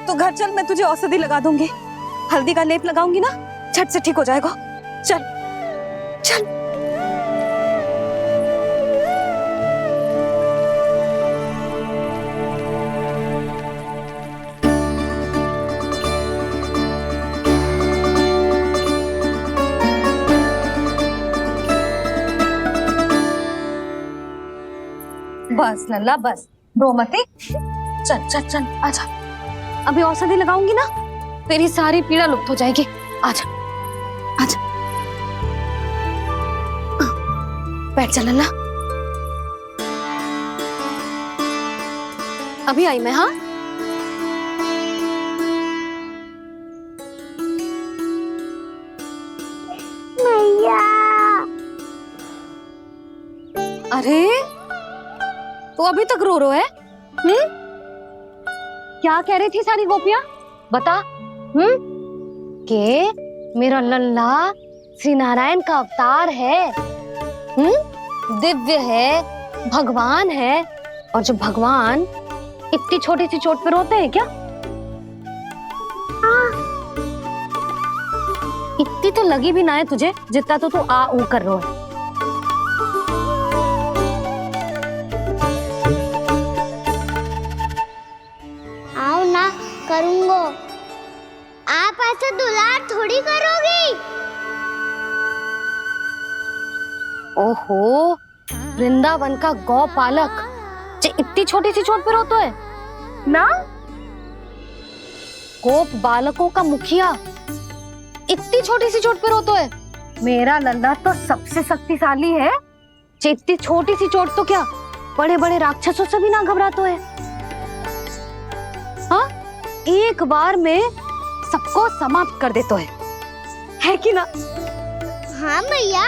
[SPEAKER 11] तू घर चल, मैं तुझे औषधि लगा दूंगी। हल्दी का लेप लगाऊंगी ना, झट से ठीक हो जाएगा। चल चल। बस लल्ला बस, रो मत। चल चल चल, आजा। अभी औषधि लगाऊंगी ना, तेरी सारी पीड़ा लुप्त हो जाएगी। आजा आजा, बैठ जा लल्ला। अभी आई मैं। हाँ,
[SPEAKER 4] मैया।
[SPEAKER 11] अरे तो अभी तक रो रो है? क्या कह रही थी सारी गोपियां? बता।
[SPEAKER 1] के मेरा लल्ला श्री नारायण का अवतार है, दिव्य है, भगवान है। और जो भगवान इतनी छोटी सी चोट पे रोते हैं क्या? इतनी तो लगी भी ना है तुझे, जितना तो तू आ ऊ कर रो है।
[SPEAKER 4] आओ ना, करूंगो। आप ऐसा दुलार थोड़ी करोगी।
[SPEAKER 1] ओहो, वृंदावन का गौपालक जो इतनी छोटी सी चोट पे रोता है ना? गोप बालकों का मुखिया इतनी छोटी सी चोट पे रोता है? मेरा लल्ला तो सबसे शक्तिशाली है। इतनी छोटी सी चोट तो क्या, बड़े बड़े राक्षसों से भी ना घबराता है। हाँ, एक बार में सबको समाप्त कर देता है कि ना?
[SPEAKER 4] हाँ मैया,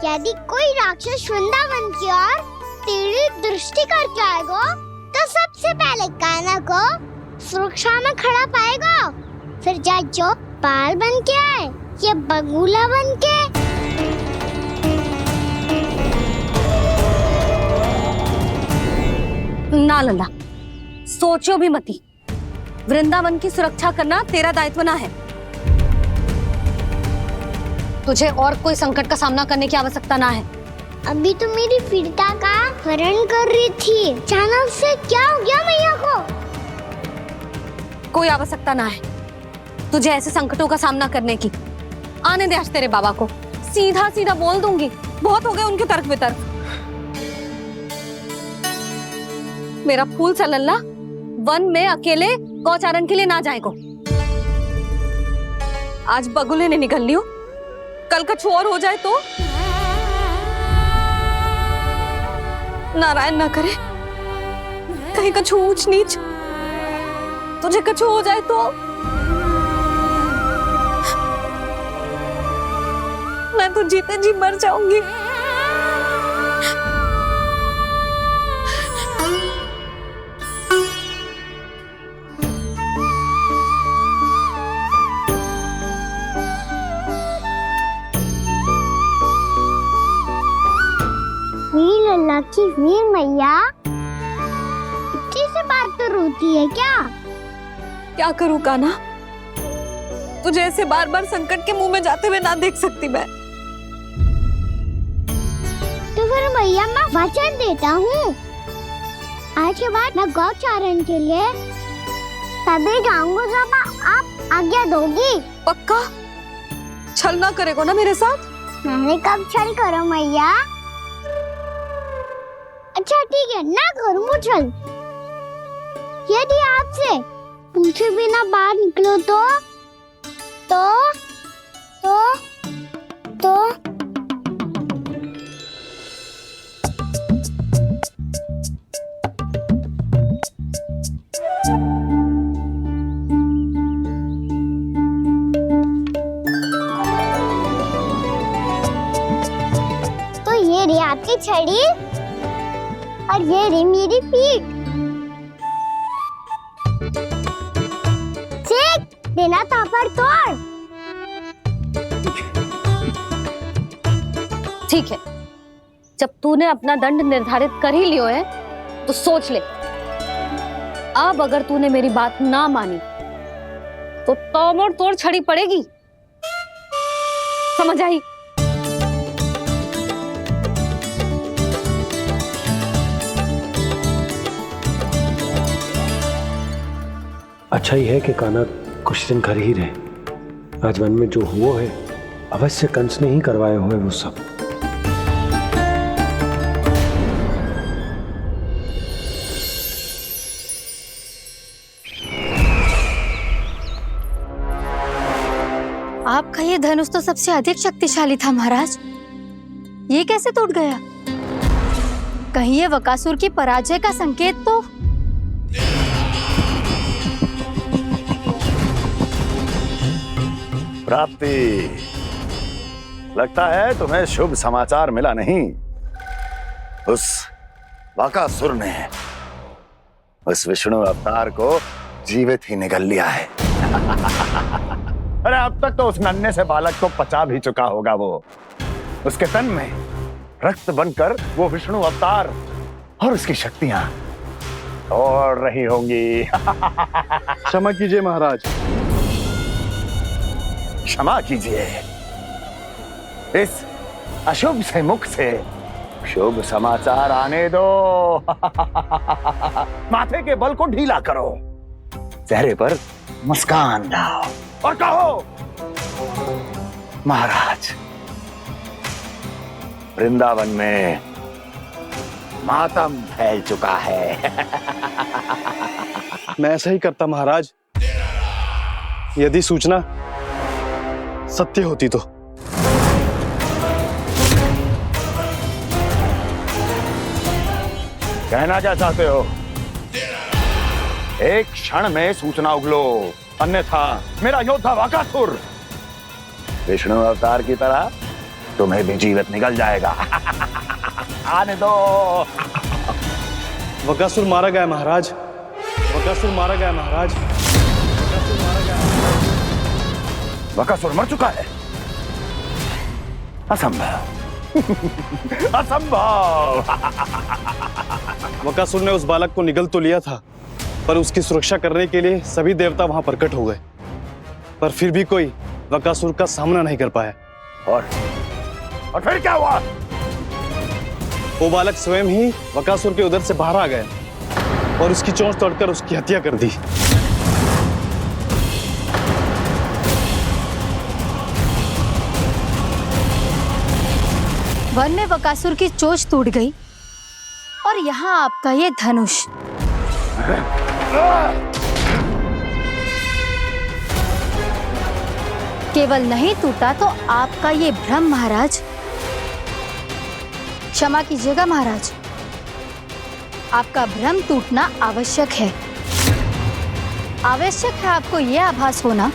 [SPEAKER 4] यदि कोई राक्षस वृंदावन की ओर तेरी दृष्टि करके आएगा, तो सबसे पहले कान्हा को सुरक्षा में खड़ा पाएगा। फिर चाहे जो बाल बन के आए या बगुला बन के।
[SPEAKER 1] ना लल्ला, सोचो भी मती। वृंदावन की सुरक्षा करना तेरा दायित्व ना है। तुझे और कोई संकट का सामना करने की आवश्यकता ना है।
[SPEAKER 4] अभी तो मेरी पीड़िता का हरण कर रही थी, अचानक से क्या हो गया मैया को?
[SPEAKER 1] कोई आवश्यकता ना है तुझे ऐसे संकटों का सामना करने की। आने दे आज तेरे बाबा को, सीधा सीधा बोल दूंगी। बहुत हो गए उनके तर्क वितर्क। मेरा फूल सा लल्ला वन में अकेले गौचारण के लिए ना जाए को। आज बगुले ने निकल लियो, कल का और हो जाए तो? नारायण ना करे, कहीं कछु ऊंच नीच तुझे कछु हो जाए तो? मैं तो जीते जी मर जाऊंगी।
[SPEAKER 4] वीर लल्ला की वीर मैया इतनी से बात तो रोती है क्या?
[SPEAKER 11] क्या करूं कान्हा, तुझे ऐसे बार बार संकट के मुंह में जाते हुए ना देख सकती मैं।
[SPEAKER 4] तो फिर मैया मैं वचन देता हूँ, आज के बाद मैं गौचारण के लिए तभी जाऊंगा जब आप आज्ञा दोगी।
[SPEAKER 11] पक्का छल ना करेगा ना मेरे साथ?
[SPEAKER 4] मैंने कब छल करो मैया? अच्छा ठीक है, ना करूँ छल। यदि आपसे पूछे बिना बाहर निकलो तो ये रे आपकी छड़ी और ये रे मेरी पीठ। सेक देना तापर तोड़।
[SPEAKER 1] ठीक है, जब तूने अपना दंड निर्धारित कर ही लियो है तो सोच ले, अब अगर तूने मेरी बात ना मानी तो तोड़ तोड़ छड़ी पड़ेगी। समझ आई?
[SPEAKER 2] अच्छा ही है कि कान्हा कुछ दिन घर ही रहे। आज वन में जो हुआ है अवश्य कंस ने ही करवाए हुए वो सब।
[SPEAKER 18] आपका ये धनुष तो सबसे अधिक शक्तिशाली था महाराज, ये कैसे टूट गया? कहीं ये बकासुर की पराजय का संकेत तो?
[SPEAKER 19] प्राप्ति, लगता है तुम्हें शुभ समाचार मिला नहीं। उस बकासुर ने उस विष्णु अवतार को जीवित ही निगल लिया है। अरे अब तक तो उस नन्हे से बालक को पचा भी चुका होगा वो। उसके तन में रक्त बनकर वो विष्णु अवतार और उसकी शक्तियां दौड़ रही होंगी।
[SPEAKER 12] क्षमा कीजिए महाराज।
[SPEAKER 19] क्षमा कीजिए, इस अशुभ से मुख से शुभ समाचार आने दो। माथे के बल को ढीला करो, चेहरे पर मुस्कान लाओ और कहो, महाराज, वृंदावन में मातम फैल चुका है।
[SPEAKER 12] मैं ऐसा ही करता महाराज, यदि सूचना सत्य होती तो।
[SPEAKER 19] कहना क्या चाहते हो? एक क्षण में सूचना उगलो, अन्यथा मेरा योद्धा बकासुर विष्णु अवतार की तरह तुम्हें भी जीवित निकल जाएगा। आने दो।
[SPEAKER 12] बकासुर मारा गया महाराज, बकासुर मारा गया महाराज, बकासुर मारा गया।
[SPEAKER 19] बकासुर मर चुका है? असंभव। असंभव।
[SPEAKER 12] बकासुर ने उस बालक को निगल तो लिया था, पर उसकी सुरक्षा करने के लिए सभी देवता वहां प्रकट हो गए, पर फिर भी कोई बकासुर का सामना नहीं कर पाया।
[SPEAKER 19] और फिर क्या हुआ?
[SPEAKER 12] वो बालक स्वयं ही बकासुर के उदर से बाहर आ गया और उसकी चोंच तोड़कर उसकी हत्या कर दी।
[SPEAKER 18] वन में बकासुर की चोंच टूट गई और यहाँ आपका ये धनुष। केवल नहीं टूटा तो आपका ये भ्रम महाराज। क्षमा कीजिएगा महाराज, आपका भ्रम टूटना आवश्यक है। आवश्यक है आपको यह आभास होना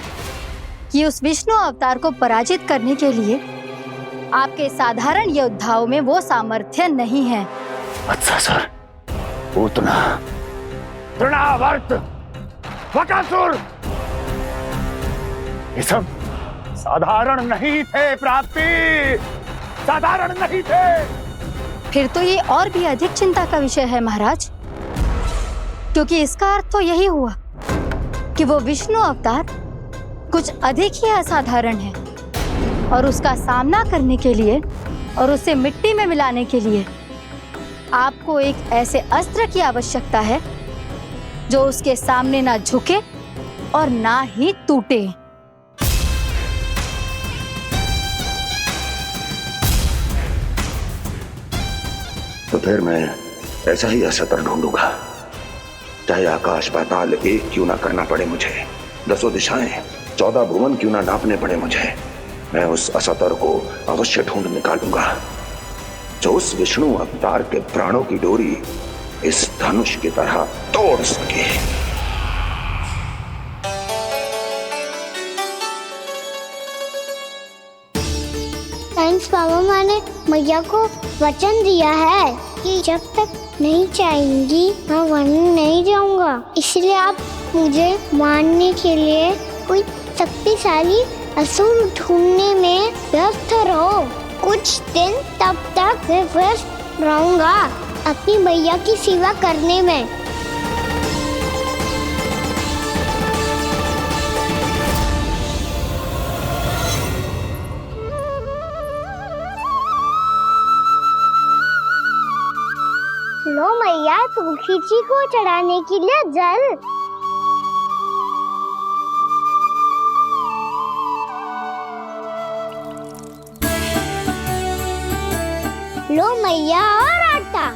[SPEAKER 18] कि उस विष्णु अवतार को पराजित करने के लिए आपके साधारण योद्धाओं में वो सामर्थ्य नहीं है।
[SPEAKER 19] वत्सासुर, पूतना, तृणावर्त, बकासुर, ये सब साधारण नहीं थे प्राप्ति, साधारण नहीं थे।
[SPEAKER 18] फिर तो ये और भी अधिक चिंता का विषय है महाराज, क्योंकि इसका अर्थ तो यही हुआ कि वो विष्णु अवतार कुछ अधिक ही असाधारण है और उसका सामना करने के लिए और उसे मिट्टी में मिलाने के लिए आपको एक ऐसे अस्त्र की आवश्यकता है जो उसके सामने ना झुके और ना ही टूटे।
[SPEAKER 19] तो फिर मैं ऐसा ही असतर ढूंढूंगा, चाहे आकाश पाताल एक क्यों ना करना पड़े मुझे, 10 दिशाएं 14 भुवन क्यों ना नापने पड़े मुझे, मैं उस असतर को अवश्य ढूंढ निकालूंगा जो उस विष्णु अवतार के प्राणों की डोरी इस धनुष की तरह तोड़ सके।
[SPEAKER 4] थैंक्स पापा, मैंने मैया को वचन दिया है कि जब तक नहीं चाहेंगी मैं वन नहीं जाऊंगा, इसलिए आप मुझे मारने के लिए कोई शक्तिशाली असुर ढूंढने में व्यस्त रहो। कुछ दिन तब तक मैं व्यस्त रहूंगा अपनी मैया की सेवा करने में। लो मैया, तुलसी जी को चढ़ाने के लिए जल। लो मैया, और आटा।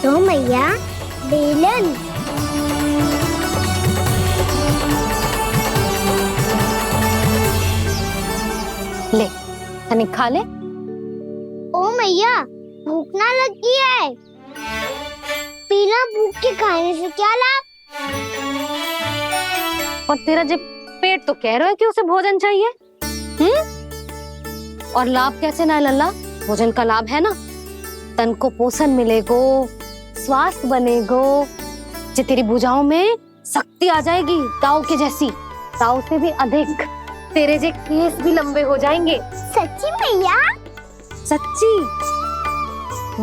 [SPEAKER 4] लो मैया, बेलन।
[SPEAKER 1] ले तनिक खा ले।
[SPEAKER 4] ओ मैया, भूख ना लगी है। बिना भूख के खाने से क्या लाभ?
[SPEAKER 1] और तेरा जब पेट तो कह रहा है कि उसे भोजन चाहिए, और लाभ कैसे ना है लल्ला? भोजन का लाभ है ना, तन को पोषण मिलेगो, स्वास्थ्य बनेगो, जे तेरी भुजाओं में शक्ति आ जाएगी ताऊ के जैसी, ताऊ से भी अधिक। तेरे जे केस भी लंबे हो जाएंगे।
[SPEAKER 4] सच्ची मैया?
[SPEAKER 1] सच्ची।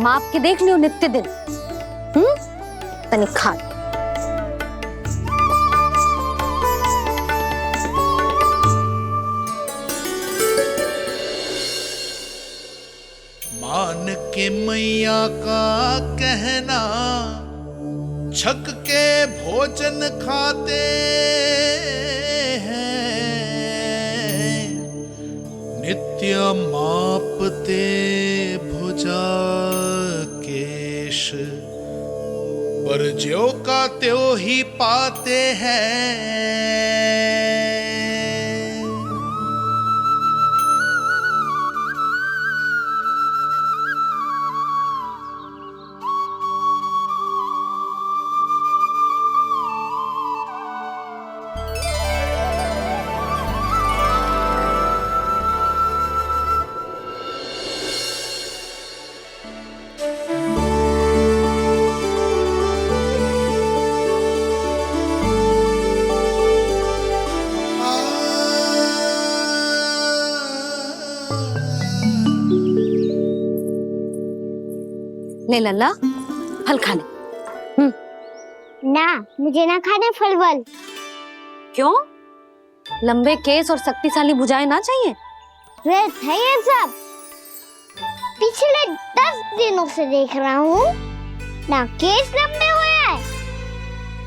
[SPEAKER 1] माप के देख लियो नित्य दिन। तनिक खा।
[SPEAKER 5] मान के मैया का कहना, छक के भोजन खाते हैं, नित्य मापते भुजा केश, पर ज्यों का त्यों ही पाते हैं।
[SPEAKER 1] ले लल्ला, फल खा ले।
[SPEAKER 4] ना, मुझे ना खाने फल वल।
[SPEAKER 1] क्यों? लंबे केस और शक्तिशाली भुजाएं ना चाहिए?
[SPEAKER 4] व्यर्थ है ये सब। पिछले 10 दिनों से देख रहा हूँ, ना केस लंबे हुए हैं,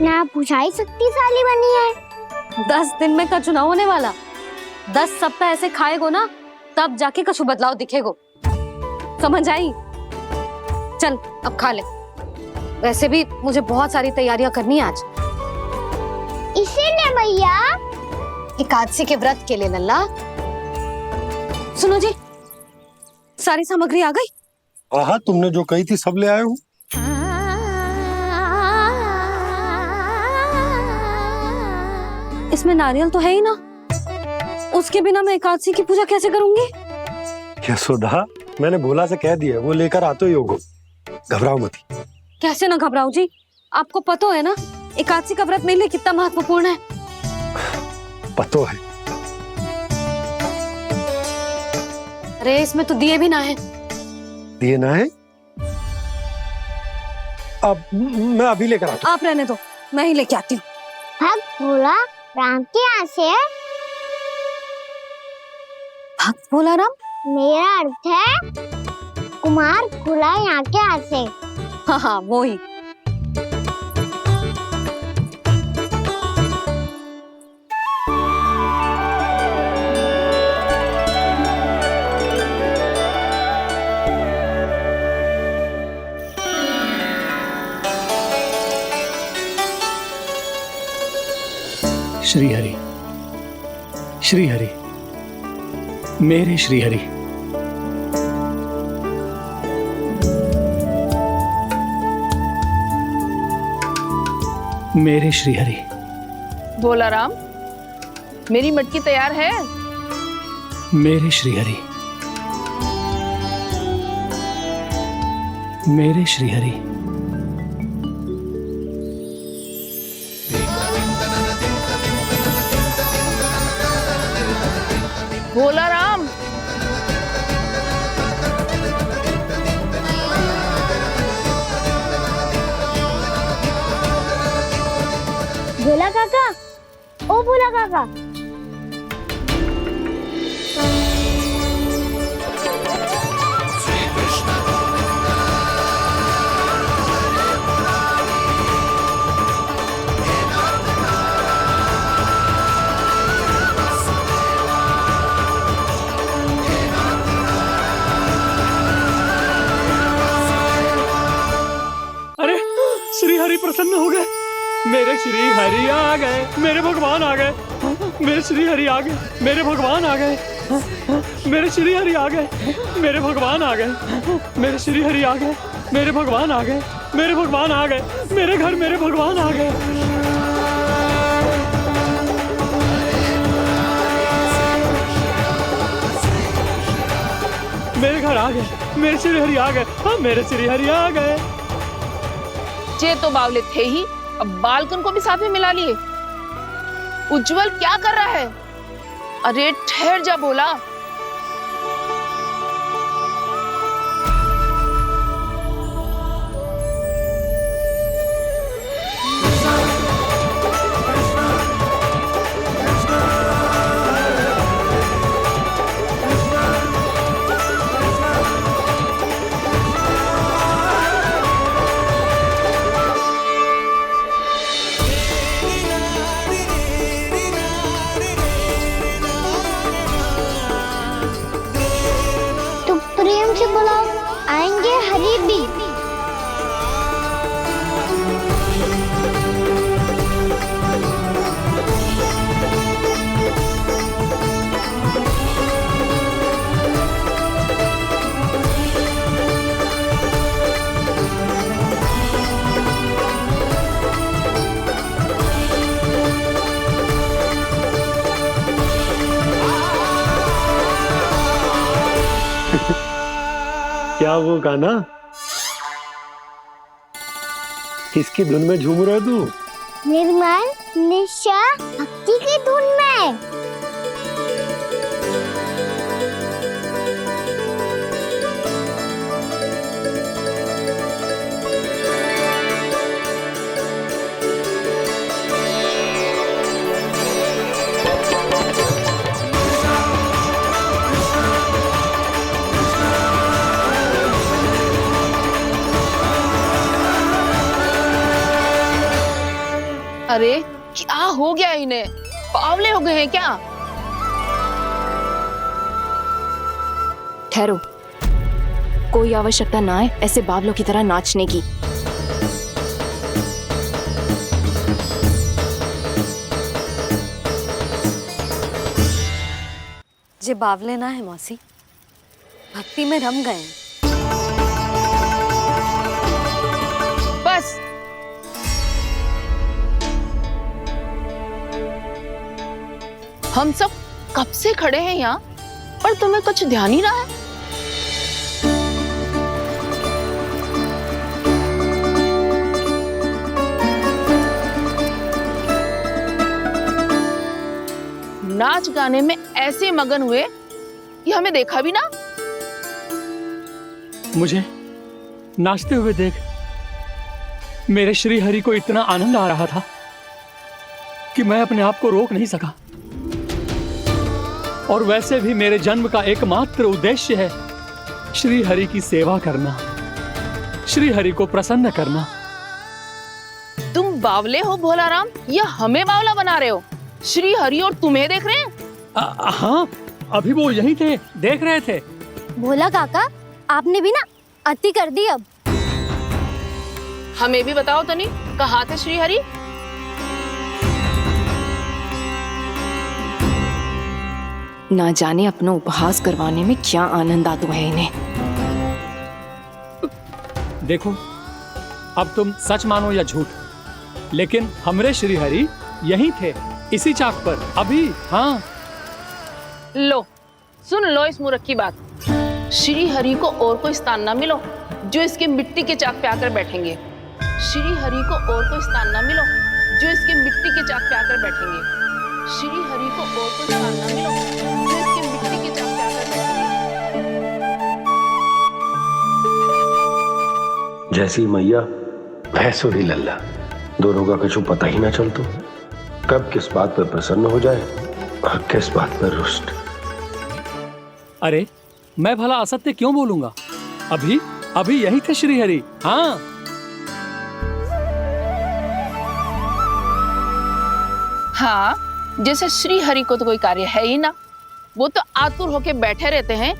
[SPEAKER 4] ना भुजाएं शक्तिशाली बनी है।
[SPEAKER 1] 10 दिन में कछु ना होने वाला। 10 सप्ताह ऐसे खाएगो ना, तब जाके कछु बदलाव दिखेगो। समझ आई? चल अब खा ले। वैसे भी मुझे बहुत सारी तैयारियां करनी है आज।
[SPEAKER 4] इसीलिए भैया,
[SPEAKER 1] एकादशी के व्रत के लिए लल्ला। सुनो जी, सारी सामग्री आ गई?
[SPEAKER 2] हाँ, तुमने जो कही थी सब ले आए हूँ।
[SPEAKER 1] इसमें नारियल तो है ही ना, उसके बिना मैं एकादशी की पूजा कैसे करूंगी?
[SPEAKER 2] यशोदा, मैंने भोला से कह दिया, वो लेकर आते ही होगा, घबराओ मत।
[SPEAKER 1] कैसे ना घबराओ जी, आपको पता है ना एकादशी का व्रत मेरे लिए कितना महत्वपूर्ण है।
[SPEAKER 2] पतो है।
[SPEAKER 1] अरे इसमें तो दिए भी ना है।
[SPEAKER 2] दिए ना है? अब मैं अभी लेकर आता हूँ।
[SPEAKER 1] आप रहने दो, मैं ही लेके आती हूँ।
[SPEAKER 4] भक्त भोला राम के यहाँ से है।
[SPEAKER 1] भक्त भोला राम?
[SPEAKER 4] मेरा अर्थ है कुमार खुला यहाँ के हाथ से।
[SPEAKER 1] हाँ हाँ वो ही।
[SPEAKER 14] श्री हरि, श्री हरि, मेरे श्री हरि। मेरे श्री हरि।
[SPEAKER 17] भोला राम, मेरी मटकी तैयार है।
[SPEAKER 14] मेरे श्री हरि, मेरे श्री हरि।
[SPEAKER 17] भोला राम,
[SPEAKER 4] भोला काका, ओ भोला काका।
[SPEAKER 14] अरे श्री हरि प्रसन्न हो गए। मेरे श्री हरि आ गए, मेरे भगवान आ गए। मेरे श्री हरि आ गए, मेरे भगवान आ गए। मेरे श्री हरि आ गए, मेरे भगवान आ गए। मेरे श्री हरि आ गए, मेरे भगवान आ गए। मेरे भगवान आ गए, मेरे घर मेरे भगवान आ गए। मेरे घर आ गए, मेरे श्री हरि आ गए। हाँ मेरे श्री हरि आ गए।
[SPEAKER 17] जे तो बावले थे ही, अब बालकन को भी साथ में मिला लिए। उज्जवल क्या कर रहा है? अरे ठहर जा भोला।
[SPEAKER 4] प्रेम से बुलाओ, आएंगे हरि भी।
[SPEAKER 2] क्या वो गाना? किसकी धुन में झूम रहा है तू?
[SPEAKER 4] निर्मल निशा भक्ति की धुन में।
[SPEAKER 17] अरे क्या हो गया इन्हें? बावले हो गए हैं क्या?
[SPEAKER 20] ठहरो, कोई आवश्यकता ना है ऐसे बावलों की तरह नाचने की।
[SPEAKER 1] जे बावले ना है मौसी, भक्ति में रम गए।
[SPEAKER 17] बस हम सब कब से खड़े हैं यहाँ, पर तुम्हें कुछ ध्यान ही रहा है। नाच गाने में ऐसे मगन हुए कि हमें देखा भी ना।
[SPEAKER 14] मुझे नाचते हुए देख मेरे श्री हरि को इतना आनंद आ रहा था कि मैं अपने आप को रोक नहीं सका। और वैसे भी मेरे जन्म का एकमात्र उद्देश्य है श्री हरि की सेवा करना, श्री हरि को प्रसन्न करना।
[SPEAKER 17] तुम बावले हो भोलाराम या हमें बावला बना रहे हो? श्री हरि और तुम्हें देख रहे हैं?
[SPEAKER 14] हाँ, अभी वो यहीं थे, देख रहे थे।
[SPEAKER 4] भोला काका, आपने भी ना अति कर दी अब।
[SPEAKER 17] हमें भी बताओ तनी, कहाँ थे श्री हरि?
[SPEAKER 20] ना जाने अपना उपहास करवाने में क्या आनंद आता है इन्हें।
[SPEAKER 14] देखो, अब तुम सच मानो या झूठ, लेकिन हमरे श्री हरि यहीं थे, इसी चाक पर अभी। हाँ,
[SPEAKER 17] लो सुन लो इस मूर्ख की बात। श्री हरि को और कोई स्थान ना मिलो जो इसके मिट्टी के चाक पे आकर बैठेंगे। श्री हरि को और कोई स्थान ना मिलो जो इसके मिट्टी के चाक पे आकर बैठेंगे। श्री हरि को और कोई स्थान ना मिलो जो इसके मिट्टी के चाक पे आकर बैठेंगे।
[SPEAKER 2] जैसी मैया वैसो ही लल्ला, दोनों का कुछ पता ही ना चलतो, कब किस बात पर प्रसन्न हो जाए और किस बात पर रुष्ट।
[SPEAKER 14] अरे मैं भला असत्य क्यों बोलूंगा? अभी यही थे श्री हरि। हाँ,
[SPEAKER 17] हाँ, जैसे श्री हरि को तो कोई कार्य है ही ना, वो तो आतुर होके बैठे रहते हैं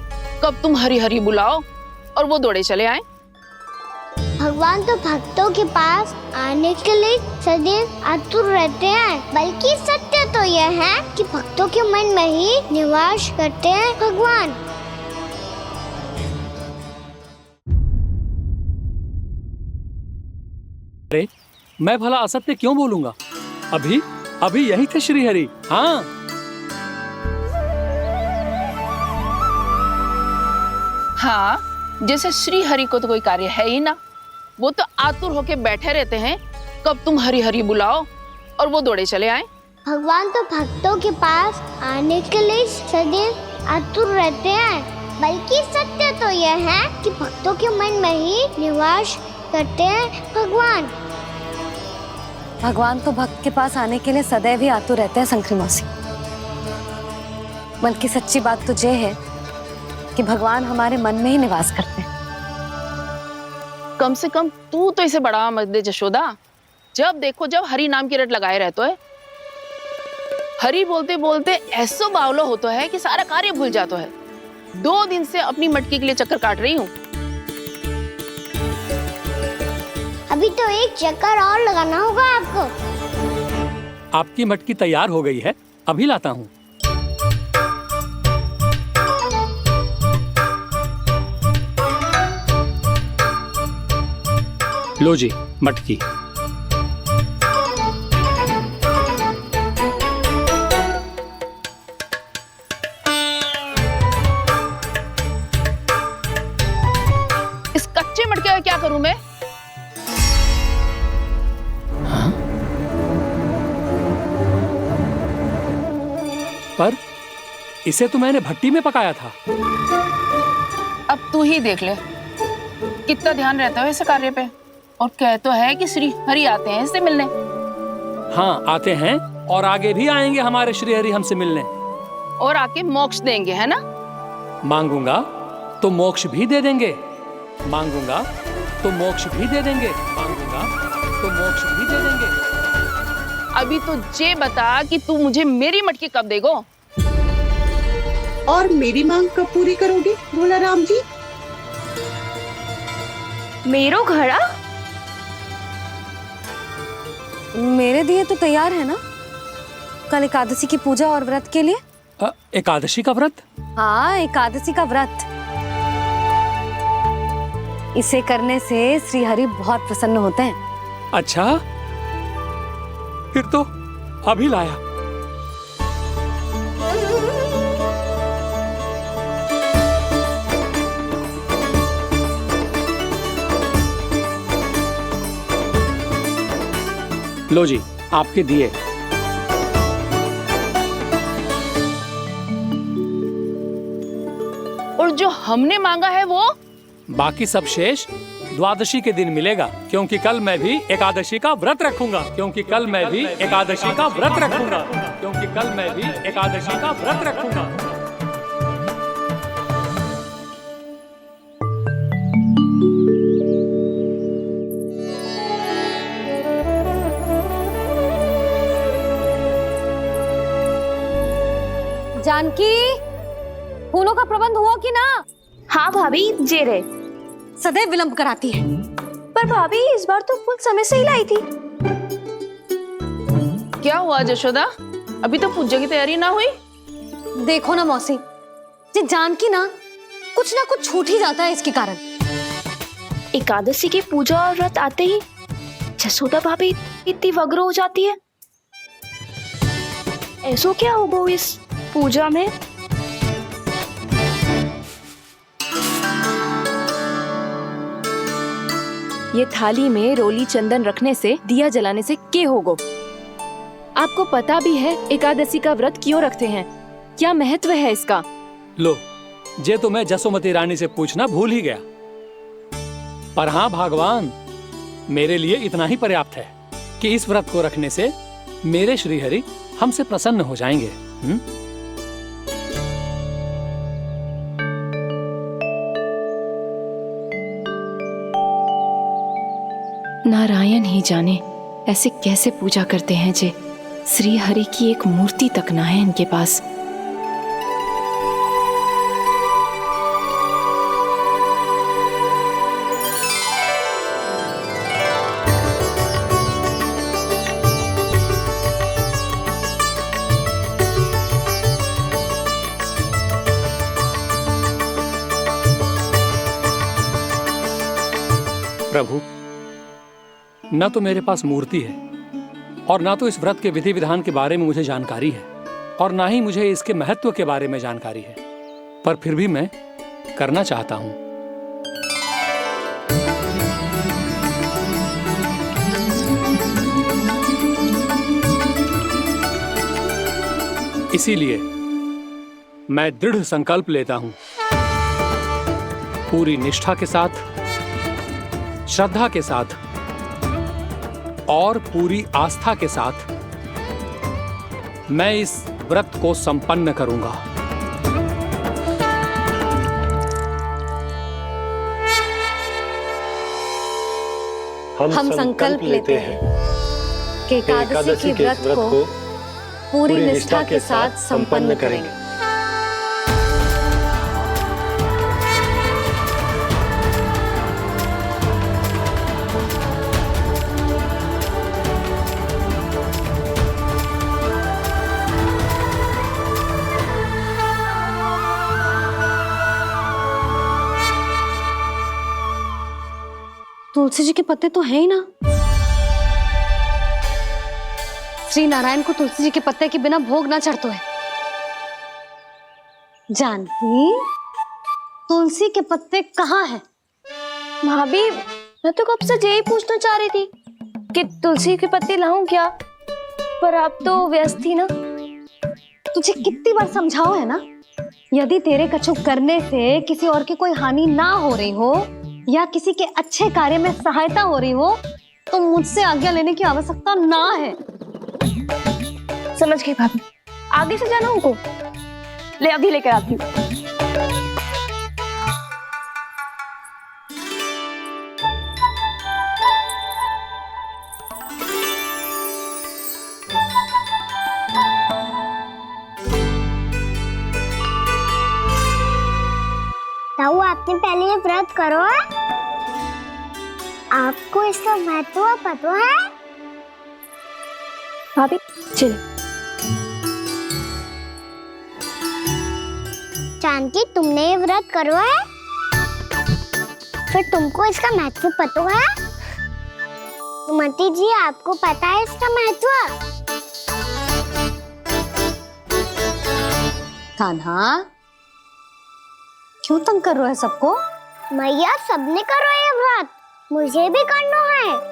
[SPEAKER 17] कब तुम हरि हरि बुलाओ और वो दौड़े चले आए।
[SPEAKER 4] भगवान तो भक्तों के पास आने के लिए सदैव आतुर रहते हैं, बल्कि सत्य तो यह है कि भक्तों के मन में ही निवास करते हैं भगवान।
[SPEAKER 14] अरे मैं भला असत्य क्यों बोलूंगा? अभी यही थे श्री हरि। हाँ,
[SPEAKER 17] हाँ, जैसे श्री हरि को तो कोई कार्य है ही ना, वो तो आतुर होके बैठे रहते हैं कब तुम हरि हरि बुलाओ और वो दौड़े चले आए।
[SPEAKER 4] भगवान तो भक्तों के पास आने के लिए सदैव आतुर रहते हैं, बल्कि सत्य तो यह है कि भक्तों के मन में ही निवास करते हैं भगवान।
[SPEAKER 1] भगवान तो भक्त के पास आने के लिए सदैव ही आतुर रहते हैं शंकरी मौसी। बल्कि सच्ची बात तो ये है कि भगवान हमारे मन में ही निवास करते हैं।
[SPEAKER 17] कम से कम तू तो इसे बढ़ावा मत दे जशोदा। जब देखो जब हरि नाम की रट लगाए रहते है। हरि बोलते बोलते ऐसो बावलो होता है कि सारा कार्य भूल जाता है। 2 दिन से अपनी मटकी के लिए चक्कर काट रही हूँ।
[SPEAKER 4] अभी तो एक चक्कर और लगाना होगा आपको।
[SPEAKER 14] आपकी मटकी तैयार हो गई है, अभी लाता हूँ। लो जी मटकी।
[SPEAKER 17] इस कच्चे मटके का क्या करूं मैं?
[SPEAKER 14] पर इसे तो मैंने भट्टी में पकाया था।
[SPEAKER 17] अब तू ही देख ले कितना ध्यान रहता है इस कार्य पे। और कह तो है कि श्री हरि आते हैं इससे मिलने।
[SPEAKER 14] हाँ आते हैं और आगे भी आएंगे हमारे श्री हरि हमसे मिलने।
[SPEAKER 17] और आके मोक्ष देंगे, है ना?
[SPEAKER 14] मांगूंगा तो मोक्ष भी दे देंगे, मांगूंगा तो मोक्ष भी दे देंगे, मांगूंगा तो मोक्ष भी दे देंगे।
[SPEAKER 17] अभी तो ये बता कि तू मुझे मेरी मटकी कब देगो?
[SPEAKER 16] और मेरी मांग कब पूरी करोगे भोलाराम जी?
[SPEAKER 18] मेरो घड़ा
[SPEAKER 1] मेरे दिए तो तैयार है ना, कल एकादशी की पूजा और व्रत के लिए।
[SPEAKER 14] एकादशी का व्रत?
[SPEAKER 1] हाँ, एकादशी का व्रत। इसे करने से श्री हरि बहुत प्रसन्न होते हैं।
[SPEAKER 14] अच्छा, फिर तो अभी लाया। लो जी आपके दिए।
[SPEAKER 17] और जो हमने मांगा है वो?
[SPEAKER 14] बाकी सब शेष द्वादशी के दिन मिलेगा, क्योंकि कल मैं भी एकादशी का व्रत रखूंगा, क्योंकि कल मैं भी एकादशी का व्रत रखूंगा, क्योंकि कल मैं भी एकादशी का व्रत रखूंगा।
[SPEAKER 1] जानकी, फूलों का प्रबंध हुआ कि ना?
[SPEAKER 20] हाँ भाभी, जे रहे।
[SPEAKER 1] सदैव विलंब कराती है।
[SPEAKER 20] पर भाभी इस बार तो फूल समय से ही लाई थी।
[SPEAKER 17] क्या हुआ जशोदा, अभी तो पूजा की तैयारी ना हुई?
[SPEAKER 1] देखो ना मौसी, ये जानकी ना कुछ छूट ही जाता है इसके कारण।
[SPEAKER 20] एकादशी की पूजा और व्रत आते ही जसोदा भाभी इतनी वग्र हो जाती है। ऐसो क्या होगा इस पूजा में? ये थाली में रोली चंदन रखने से, दिया जलाने से के होगो? आपको पता भी है एकादशी का व्रत क्यों रखते हैं? क्या महत्व है इसका?
[SPEAKER 14] लो, जे तो मैं जसोमती रानी से पूछना भूल ही गया। पर हाँ भगवान, मेरे लिए इतना ही पर्याप्त है कि इस व्रत को रखने से मेरे श्रीहरि हमसे प्रसन्न हो जाएंगे।
[SPEAKER 20] नारायण ही जाने ऐसे कैसे पूजा करते हैं जे श्री हरि की एक मूर्ति तक ना है इनके पास।
[SPEAKER 14] प्रभु, न तो मेरे पास मूर्ति है और ना तो इस व्रत के विधि विधान के बारे में मुझे जानकारी है और ना ही मुझे इसके महत्व के बारे में जानकारी है, पर फिर भी मैं करना चाहता हूं। इसीलिए मैं दृढ़ संकल्प लेता हूं, पूरी निष्ठा के साथ, श्रद्धा के साथ और पूरी आस्था के साथ मैं इस व्रत को संपन्न करूंगा।
[SPEAKER 1] हम संकल्प लेते हैं कि एकादशी के व्रत को पूरी निष्ठा के साथ संपन्न करेंगे। तुलसी जी के पत्ते तो हैं ही ना। श्री नारायण को तुलसी जी के पत्ते के बिना भोग ना चढ़तो है। जानकी, तुलसी के पत्ते कहाँ हैं?
[SPEAKER 20] भाभी, मैं तो कब से यही पूछना चाह रही थी कि तुलसी के पत्ते लाऊं क्या, पर आप तो व्यस्त थी ना।
[SPEAKER 1] तुझे कितनी बार समझाओ है ना, यदि तेरे कछु करने से किसी और की कोई हानि ना हो रही हो या किसी के अच्छे कार्य में सहायता हो रही हो तो मुझसे आज्ञा लेने की आवश्यकता ना है।
[SPEAKER 20] समझ गई भाभी, आगे से जाना उनको। ले अभी लेकर आती हूँ।
[SPEAKER 4] ताऊ, आपने पहले ये व्रत करो है? आपको इसका महत्व पता है?
[SPEAKER 20] भाभी चल।
[SPEAKER 4] जानकी, तुमने ये व्रत करो है? फिर तुमको इसका महत्व पता है? सुमति जी, आपको पता है इसका महत्व?
[SPEAKER 1] कान्हा, क्यों तंग कर रहा है सबको?
[SPEAKER 4] मैया, सबने करो ये व्रत, मुझे भी करना है।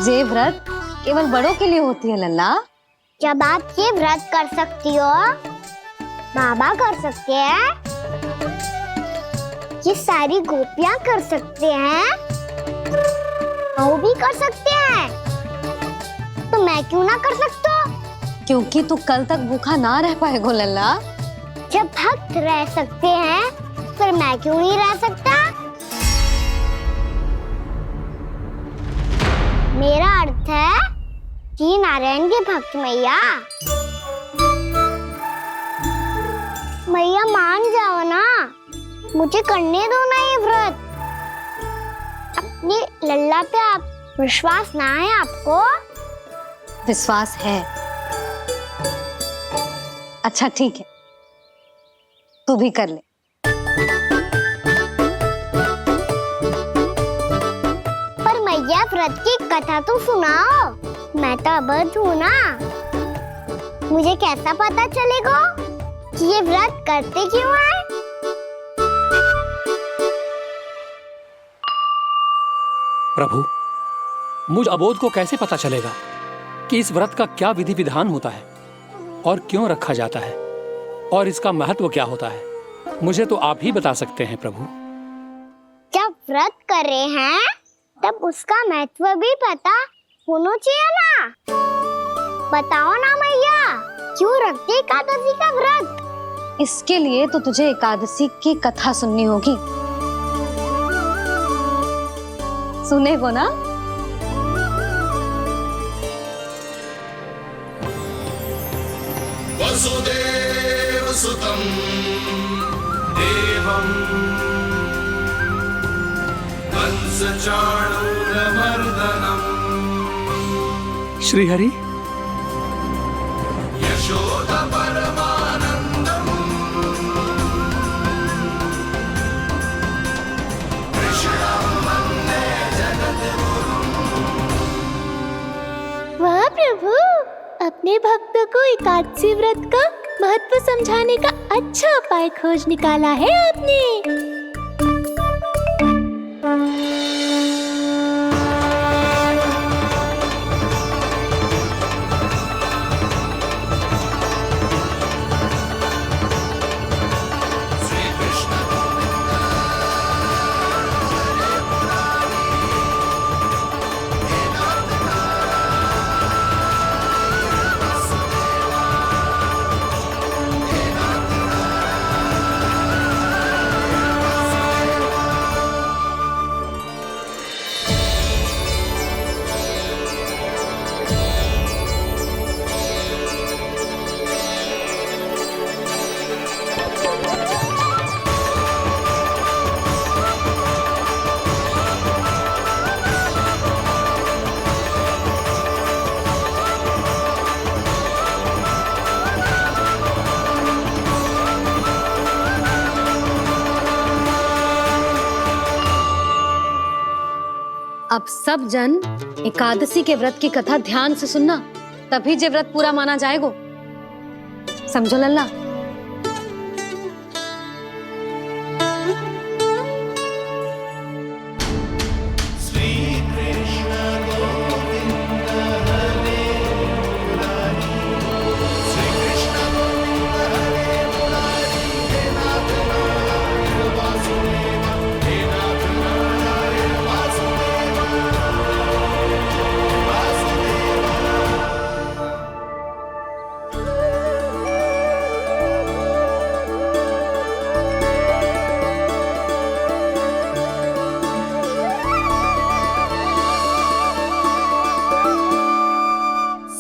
[SPEAKER 1] ये व्रत केवल बड़ों के लिए होती है लल्ला।
[SPEAKER 4] जब आप ये व्रत कर सकती हो, बाबा कर सकते हैं, ये सारी गोपियां कर सकते हैं, वो भी कर सकते हैं, तो मैं क्यों ना कर सकता?
[SPEAKER 1] क्योंकि तू कल तक भूखा ना रह पाएगा लल्ला।
[SPEAKER 4] जब भक्त रह सकते हैं, फिर मैं क्यों नहीं रह सकता? मेरा अर्थ है कि नारायण के भक्त मैया। मैया मान जाओ ना, मुझे करने दो ना ये व्रत। अपनी लल्ला पे आप विश्वास ना है आपको?
[SPEAKER 1] विश्वास है। अच्छा ठीक है, तू भी कर ले।
[SPEAKER 4] पर मैया व्रत की कथा तो सुनाओ, मैं तो अबध हूँ ना। मुझे कैसा पता चलेगा कि ये व्रत करते क्यों हैं?
[SPEAKER 14] प्रभु, मुझ अबोध को कैसे पता चलेगा कि इस व्रत का क्या विधि विधान होता है और क्यों रखा जाता है और इसका महत्व क्या होता है? मुझे तो आप ही बता सकते हैं प्रभु।
[SPEAKER 4] जब व्रत कर रहे हैं तब उसका महत्व भी पता होना चाहिए ना। बताओ ना मैया, क्यों रखते एकादशी का व्रत?
[SPEAKER 1] इसके लिए तो तुझे एकादशी की कथा सुननी होगी। सुनेगो ना?
[SPEAKER 5] वसुदेव सुतं देवं कंसचाणूरमर्दनम्
[SPEAKER 14] श्रीहरि,
[SPEAKER 5] यशोदा परमानंदम् कृष्णं वन्दे जगद्गुरुम्।
[SPEAKER 4] वाह प्रभु, अपने भक्तों को एकादशी व्रत का महत्व समझाने का अच्छा उपाय खोज निकाला है आपने।
[SPEAKER 1] अब सब जन एकादशी के व्रत की कथा ध्यान से सुनना, तभी जे व्रत पूरा माना जाएगा। समझो लल्ला?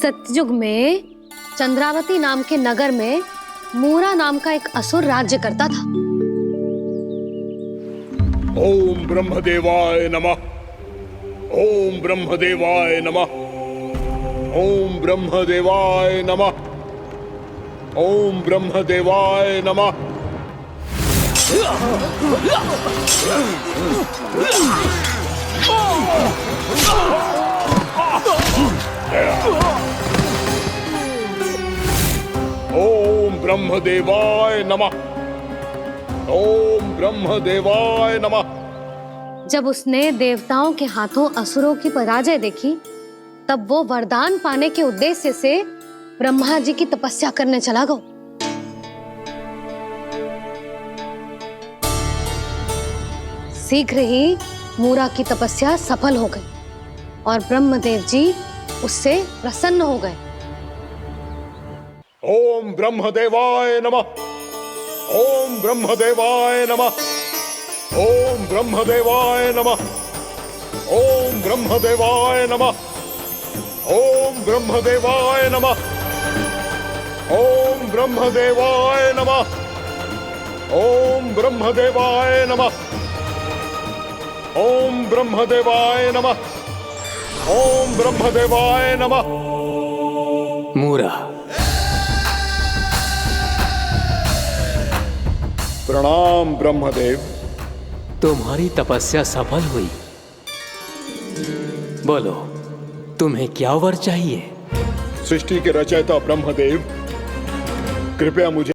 [SPEAKER 1] सतयुग में चंद्रावती नाम के नगर में मूरा नाम का एक असुर राज्य करता था।
[SPEAKER 6] ओम ब्रह्मदेवाय नमः। ओम ब्रह्मदेवाय नमः। ओम ब्रह्मदेवाय नमः। ओम ब्रह्मदेवाय नमः। ओम ब्रह्मदेवाय नमः। ओम ब्रह्मदेवाय नमः।
[SPEAKER 1] जब उसने देवताओं के हाथों असुरों की पराजय देखी, तब वो वरदान पाने के उद्देश्य से ब्रह्मा जी की तपस्या करने चला गया। शीघ्र ही मूरा की तपस्या सफल हो गई और ब्रह्मदेव जी उससे प्रसन्न हो गए।
[SPEAKER 6] ओम ब्रह्मदेवाय नमः। ओम ब्रह्मदेवाय नमः। ओम ब्रह्मदेवाय नमः। ओम ब्रह्मदेवाय नमः। ओम ब्रह्मदेवाय नमः। ओम ब्रह्मदेवाय नमः। ओम ब्रह्मदेवाय नमः। ओम ब्रह्मदेवाय नमः। ओम ब्रह्मदेवाय नमः।
[SPEAKER 7] मूरा,
[SPEAKER 6] प्रणाम ब्रह्मदेव।
[SPEAKER 7] तुम्हारी तपस्या सफल हुई। बोलो, तुम्हें क्या वर चाहिए?
[SPEAKER 6] सृष्टि के रचयिता ब्रह्मदेव, कृपया मुझे